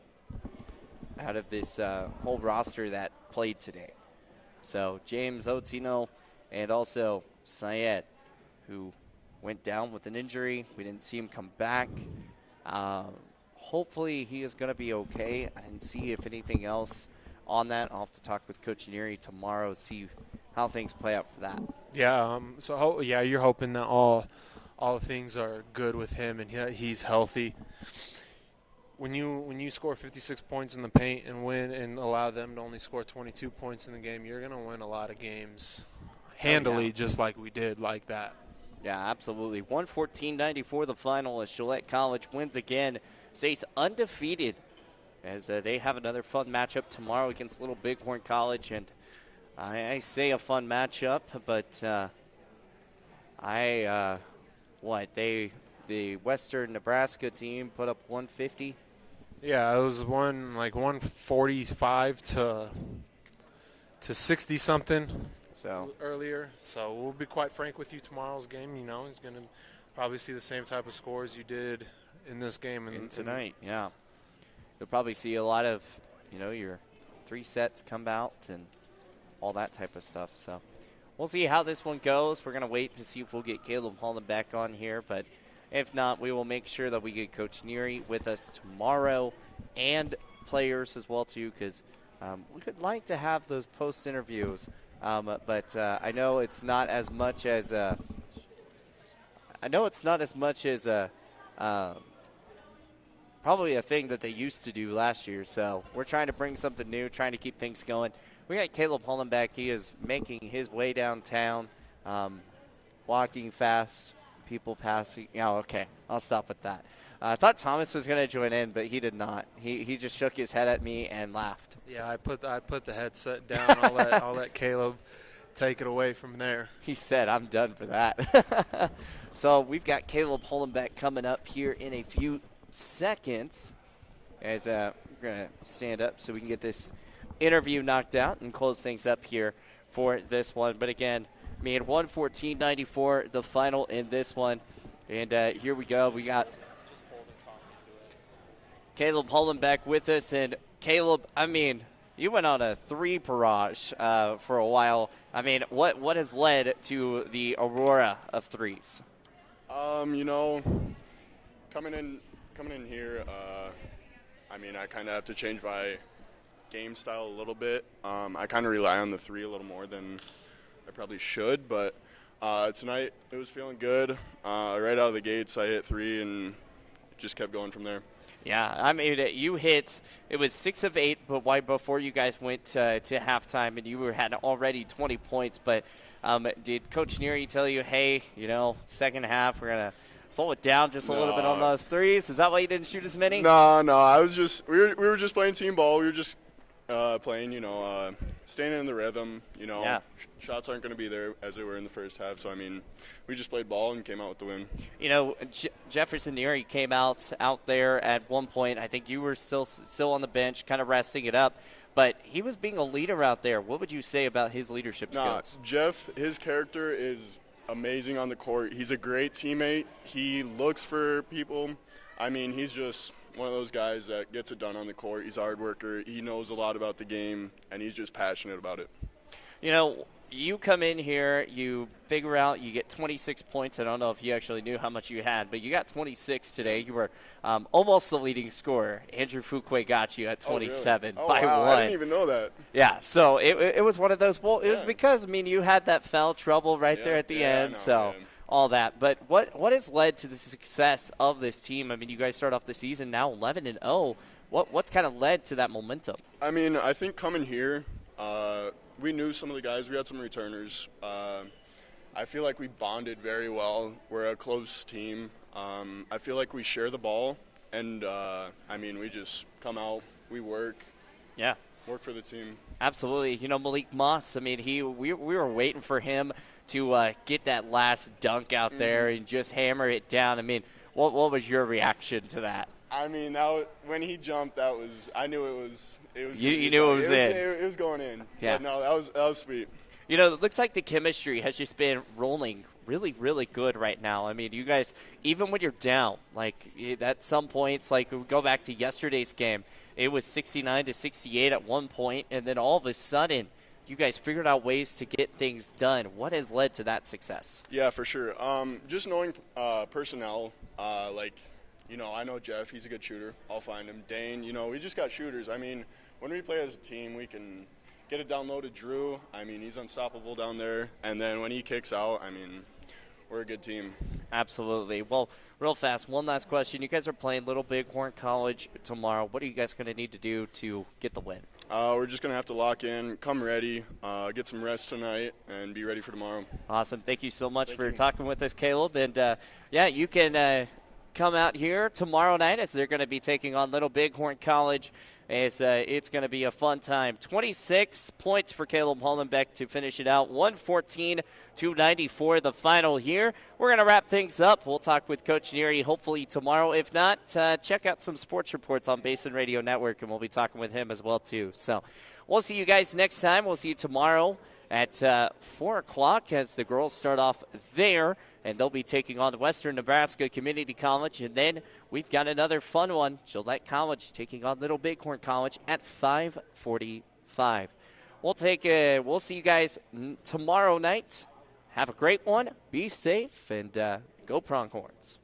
out of this whole roster that played today. So James Otino and also Syed, who went down with an injury. We didn't see him come back. Hopefully he is going to be okay. I didn't see if anything else on that. I'll have to talk with Coach Neary tomorrow, see how things play out for that. Yeah, you're hoping that all things are good with him and he's healthy. When you score 56 points in the paint and win and allow them to only score 22 points in the game, you're going to win a lot of games handily, just like we did like that. Yeah, absolutely. 114-94 the final as Gillette College wins again, stays undefeated as they have another fun matchup tomorrow against Little Bighorn College. And I say a fun matchup, but the Western Nebraska team put up 150. Yeah, it was 145 to 60 something. So earlier. So we'll be quite frank with you. Tomorrow's game, he's going to probably see the same type of scores you did in this game and tonight. Yeah, you'll probably see a lot of your 3 sets come out and all that type of stuff. So we'll see how this one goes. We're going to wait to see if we'll get Caleb Holland back on here, but if not, we will make sure that we get Coach Neary with us tomorrow and players as well too, because we would like to have those post interviews. But I know it's not as much as probably a thing that they used to do last year. So we're trying to bring something new, trying to keep things going. We got Caleb Holland back. He is making his way downtown, walking fast, people passing. Oh, okay, I'll stop with that. I thought Thomas was going to join in, but he did not. He just shook his head at me and laughed. Yeah, I put the headset down. I'll let Caleb take it away from there. He said, I'm done for that. So we've got Caleb Hollenbeck coming up here in a few seconds as we're going to stand up so we can get this interview knocked out and close things up here for this one. But again, 114-94 the final in this one. And here we go. We got Caleb Hollenbeck with us. And Caleb, I mean, you went on a 3 barrage for a while. I mean, what has led to the aurora of threes? You know, coming in here, I mean, I kind of have to change my game style a little bit. I kind of rely on the 3 a little more than I probably should, but tonight it was feeling good. Right out of the gates, I hit 3 and just kept going from there. Yeah, I mean, you hit, it was 6 of 8, but right before you guys went to halftime, and you had already 20 points. But did Coach Neary tell you, hey, you know, second half, we're going to slow it down just a little bit on those threes? Is that why you didn't shoot as many? No, I was just, we were just playing team ball. We were just playing, you know, staying in the rhythm, you know. Yeah. Shots aren't going to be there as they were in the first half. So, I mean, we just played ball and came out with the win. You know, Jefferson Neary came out there at one point. I think you were still on the bench, kind of resting it up. But he was being a leader out there. What would you say about his leadership skills? Jeff, his character is amazing on the court. He's a great teammate. He looks for people. I mean, he's just one of those guys that gets it done on the court. He's a hard worker. He knows a lot about the game, and he's just passionate about it. You know, you come in here, you figure out, you get 26 points. I don't know if you actually knew how much you had, but you got 26 today. You were almost the leading scorer. Andrew Fuquay got you at 27 by wow, 1. I didn't even know that. Yeah, so it was one of those. Well, it was because, I mean, you had that foul trouble right there at the end, so all that. But what has led to the success of this team? I mean, you guys start off the season now 11-0. What's kind of led to that momentum? I mean, I think coming here, we knew some of the guys. We had some returners. I feel like we bonded very well. We're a close team. I feel like we share the ball, and, I mean, we just come out, we work. Yeah. Work for the team. Absolutely. You know, Malik Moss, I mean, we were waiting for him to get that last dunk out there and just hammer it down. I mean, what was your reaction to that? I mean, when he jumped, I knew it was. You knew it was in. It was going in. Yeah. But no, that was sweet. You know, it looks like the chemistry has just been rolling really, really good right now. I mean, you guys, even when you're down, like at some points, like we go back to yesterday's game, it was 69-68 at one point, and then all of a sudden, you guys figured out ways to get things done. What has led to that success? Yeah, for sure. Just knowing personnel, like, you know, I know Jeff, he's a good shooter. I'll find him. Dane, you know, we just got shooters. I mean, when we play as a team, we can get it down low to Drew. I mean, he's unstoppable down there. And then when he kicks out, I mean, we're a good team. Absolutely. Well, real fast, one last question. You guys are playing Little Bighorn College tomorrow. What are you guys going to need to do to get the win? We're just going to have to lock in, come ready, get some rest tonight, and be ready for tomorrow. Awesome. Thank you so much for talking with us, Caleb. And, yeah, you can come out here tomorrow night as they're going to be taking on Little Bighorn College. It's going to be a fun time. 26 points for Caleb Hollenbeck to finish it out. 114-94 the final here. We're going to wrap things up. We'll talk with Coach Neary hopefully tomorrow. If not, check out some sports reports on Basin Radio Network, and we'll be talking with him as well, too. So we'll see you guys next time. We'll see you tomorrow at 4 o'clock as the girls start off there. And they'll be taking on Western Nebraska Community College. And then we've got another fun one, Gillette College taking on Little Bighorn College at 5:45. We'll see you guys tomorrow night. Have a great one. Be safe and go Pronghorns.